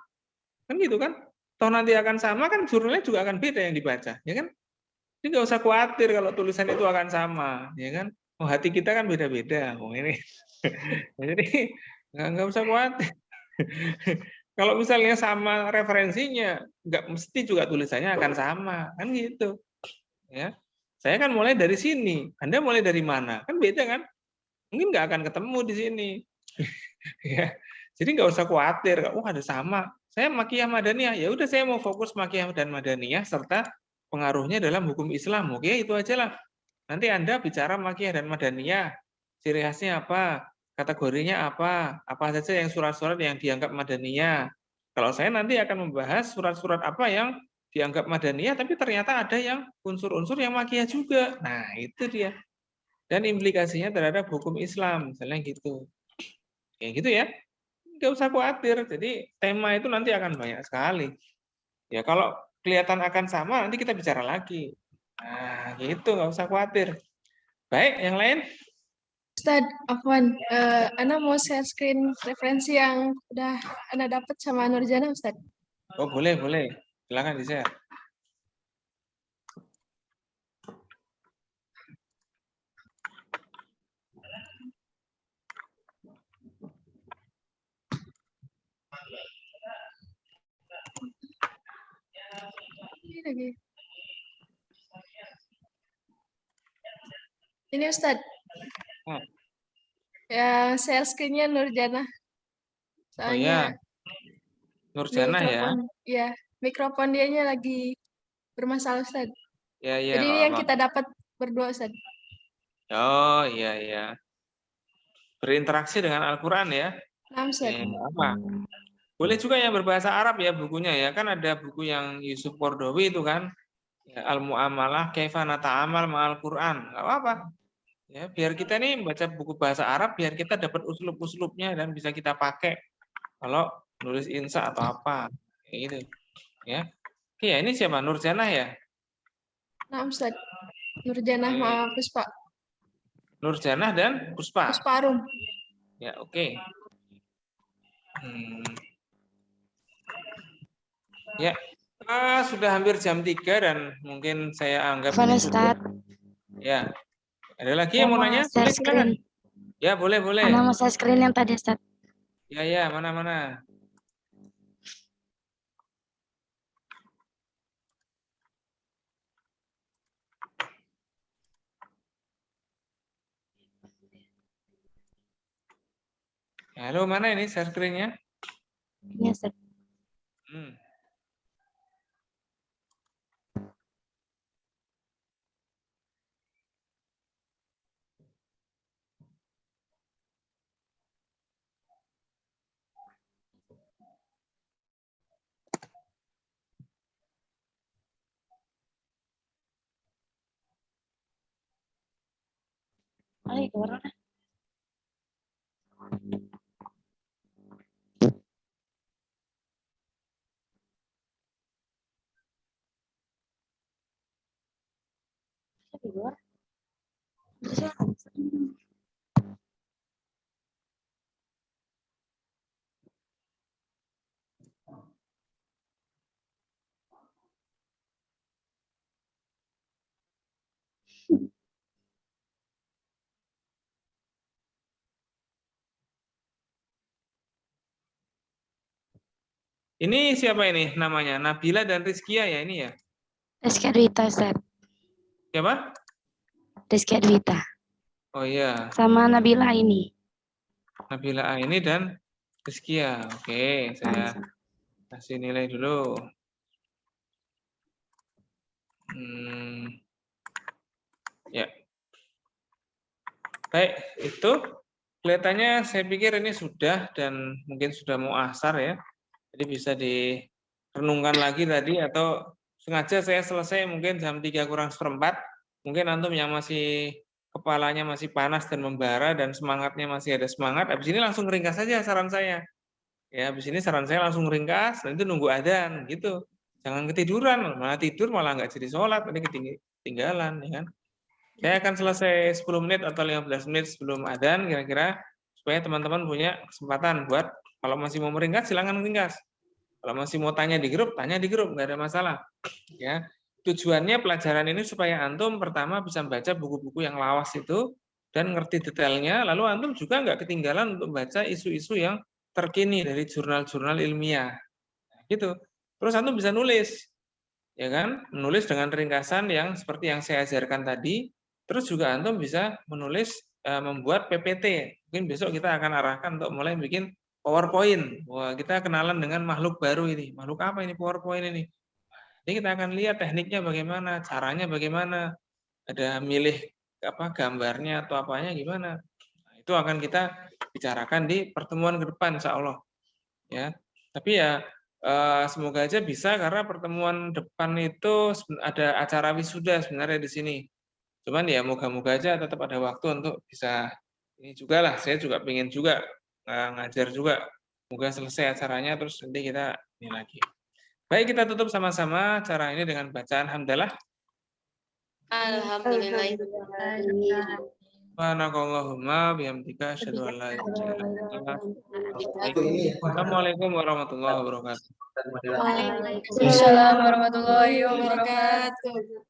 Kan gitu kan? Toh nanti akan sama kan jurnalnya juga akan beda yang dibaca, ya kan? Jadi nggak usah khawatir kalau tulisan itu akan sama, ya kan? Oh hati kita kan beda-beda. Oh ini. Jadi nggak usah khawatir. Kalau misalnya sama referensinya, nggak mesti juga tulisannya akan sama, kan gitu. Ya, saya kan mulai dari sini, Anda mulai dari mana? Kan beda kan? Mungkin nggak akan ketemu di sini. Ya, jadi nggak usah khawatir. Oh ada sama. Saya makiyah madaniyah, ya udah saya mau fokus makiyah dan madaniyah serta pengaruhnya dalam hukum Islam. Oke, itu aja lah. Nanti Anda bicara makiyah dan madaniyah, ciri khasnya apa? Kategorinya apa saja yang surat-surat yang dianggap madaniyah. Kalau saya nanti akan membahas surat-surat apa yang dianggap madaniyah, tapi ternyata ada yang unsur-unsur yang makiyah juga. Nah, itu dia. Dan implikasinya terhadap hukum Islam, misalnya gitu. Kayak gitu ya. Nggak usah khawatir. Jadi tema itu nanti akan banyak sekali. Ya kalau kelihatan akan sama, nanti kita bicara lagi. Nah, gitu. Nggak usah khawatir. Baik, yang lain? Ustadz, Afwan, Ana mau share screen referensi yang udah Ana dapat sama Nurjana, Ustadz. Oh, boleh. Silakan di-share. Ini Ustadz. Yang share screen-nya Nurjana. Soalnya Nurjana ya. Ya, mikrofon dianya lagi bermasalah, Ustaz. Ya, Jadi ini yang kita dapat berdua, Ustaz. Oh, iya. Berinteraksi dengan Al-Qur'an ya. Ustaz. Apa? Boleh juga yang berbahasa Arab ya bukunya ya. Kan ada buku yang Yusuf Kordowi itu kan. Ya, Al-Mu'amalah Kaifa Nata'amal Ma'al Qur'an. Enggak apa-apa. Ya, biar kita nih baca buku bahasa Arab biar kita dapat uslub-uslubnya dan bisa kita pakai kalau nulis insa atau apa. Kayak gitu. Ya. Oke, ya ini siapa? Nurjana ya? Nah, Ustaz. Nurjana sama Puspa. Nurjana dan Puspa. Puspa Arum. Ya, oke. Ya, sudah hampir jam 3 dan mungkin saya anggap ini sudah. Ya. Ada lagi yang mau nanya? Boleh, silakan. Ya, boleh. Ana mau share screen yang tadi, Ustaz. Ya, mana. Halo, mana ini share screen-nya? Iya, Ustaz. Ay, corona. Ini siapa ini namanya? Nabila dan Rizkia ya ini ya? Rizky Adwita, Ustaz. Siapa? Rizky Adwita. Oh iya. Sama Nabila ini. Nabila ini dan Rizkia. Oke, saya kasih nilai dulu. Ya. Baik, itu kelihatannya saya pikir ini sudah dan mungkin sudah mau asar ya. Jadi bisa direnungkan lagi tadi atau sengaja saya selesai mungkin jam 3:04. Mungkin antum yang masih kepalanya masih panas dan membara dan semangatnya masih ada semangat, habis ini langsung ringkas saja saran saya. Ya, habis ini saran saya langsung ringkas, nanti nunggu adzan gitu. Jangan ketiduran, malah tidur malah nggak jadi sholat, nanti ketinggalan ya kan. Saya akan selesai 10 menit atau 15 menit sebelum adzan kira-kira supaya teman-teman punya kesempatan buat kalau masih mau meringkas silakan ringkas. Kalau masih mau tanya di grup, nggak ada masalah. Ya. Tujuannya pelajaran ini supaya antum pertama bisa membaca buku-buku yang lawas itu dan ngerti detailnya, lalu antum juga nggak ketinggalan untuk baca isu-isu yang terkini dari jurnal-jurnal ilmiah. Gitu. Terus antum bisa nulis. Ya kan? Menulis dengan ringkasan yang seperti yang saya ajarkan tadi. Terus juga antum bisa menulis membuat PPT. Mungkin besok kita akan arahkan untuk mulai bikin PowerPoint. Wah, kita kenalan dengan makhluk baru ini. Makhluk apa ini PowerPoint ini? Jadi kita akan lihat tekniknya bagaimana, caranya bagaimana, ada milih apa gambarnya atau apanya gimana. Nah, itu akan kita bicarakan di pertemuan ke depan, insya Allah. Ya, tapi ya semoga aja bisa karena pertemuan depan itu ada acara wisuda sebenarnya di sini. Cuman ya moga-moga aja tetap ada waktu untuk bisa ini juga lah. Saya juga pengen juga ngajar juga. Moga selesai acaranya terus nanti kita ini lagi. Baik, kita tutup sama-sama cara ini dengan bacaan hamdalah. Alhamdulillah. Subhanakallahumma bihamdika asyhadu an la ilaha illa anta. Assalamualaikum warahmatullahi wabarakatuh. Waalaikumsalam warahmatullahi wabarakatuh.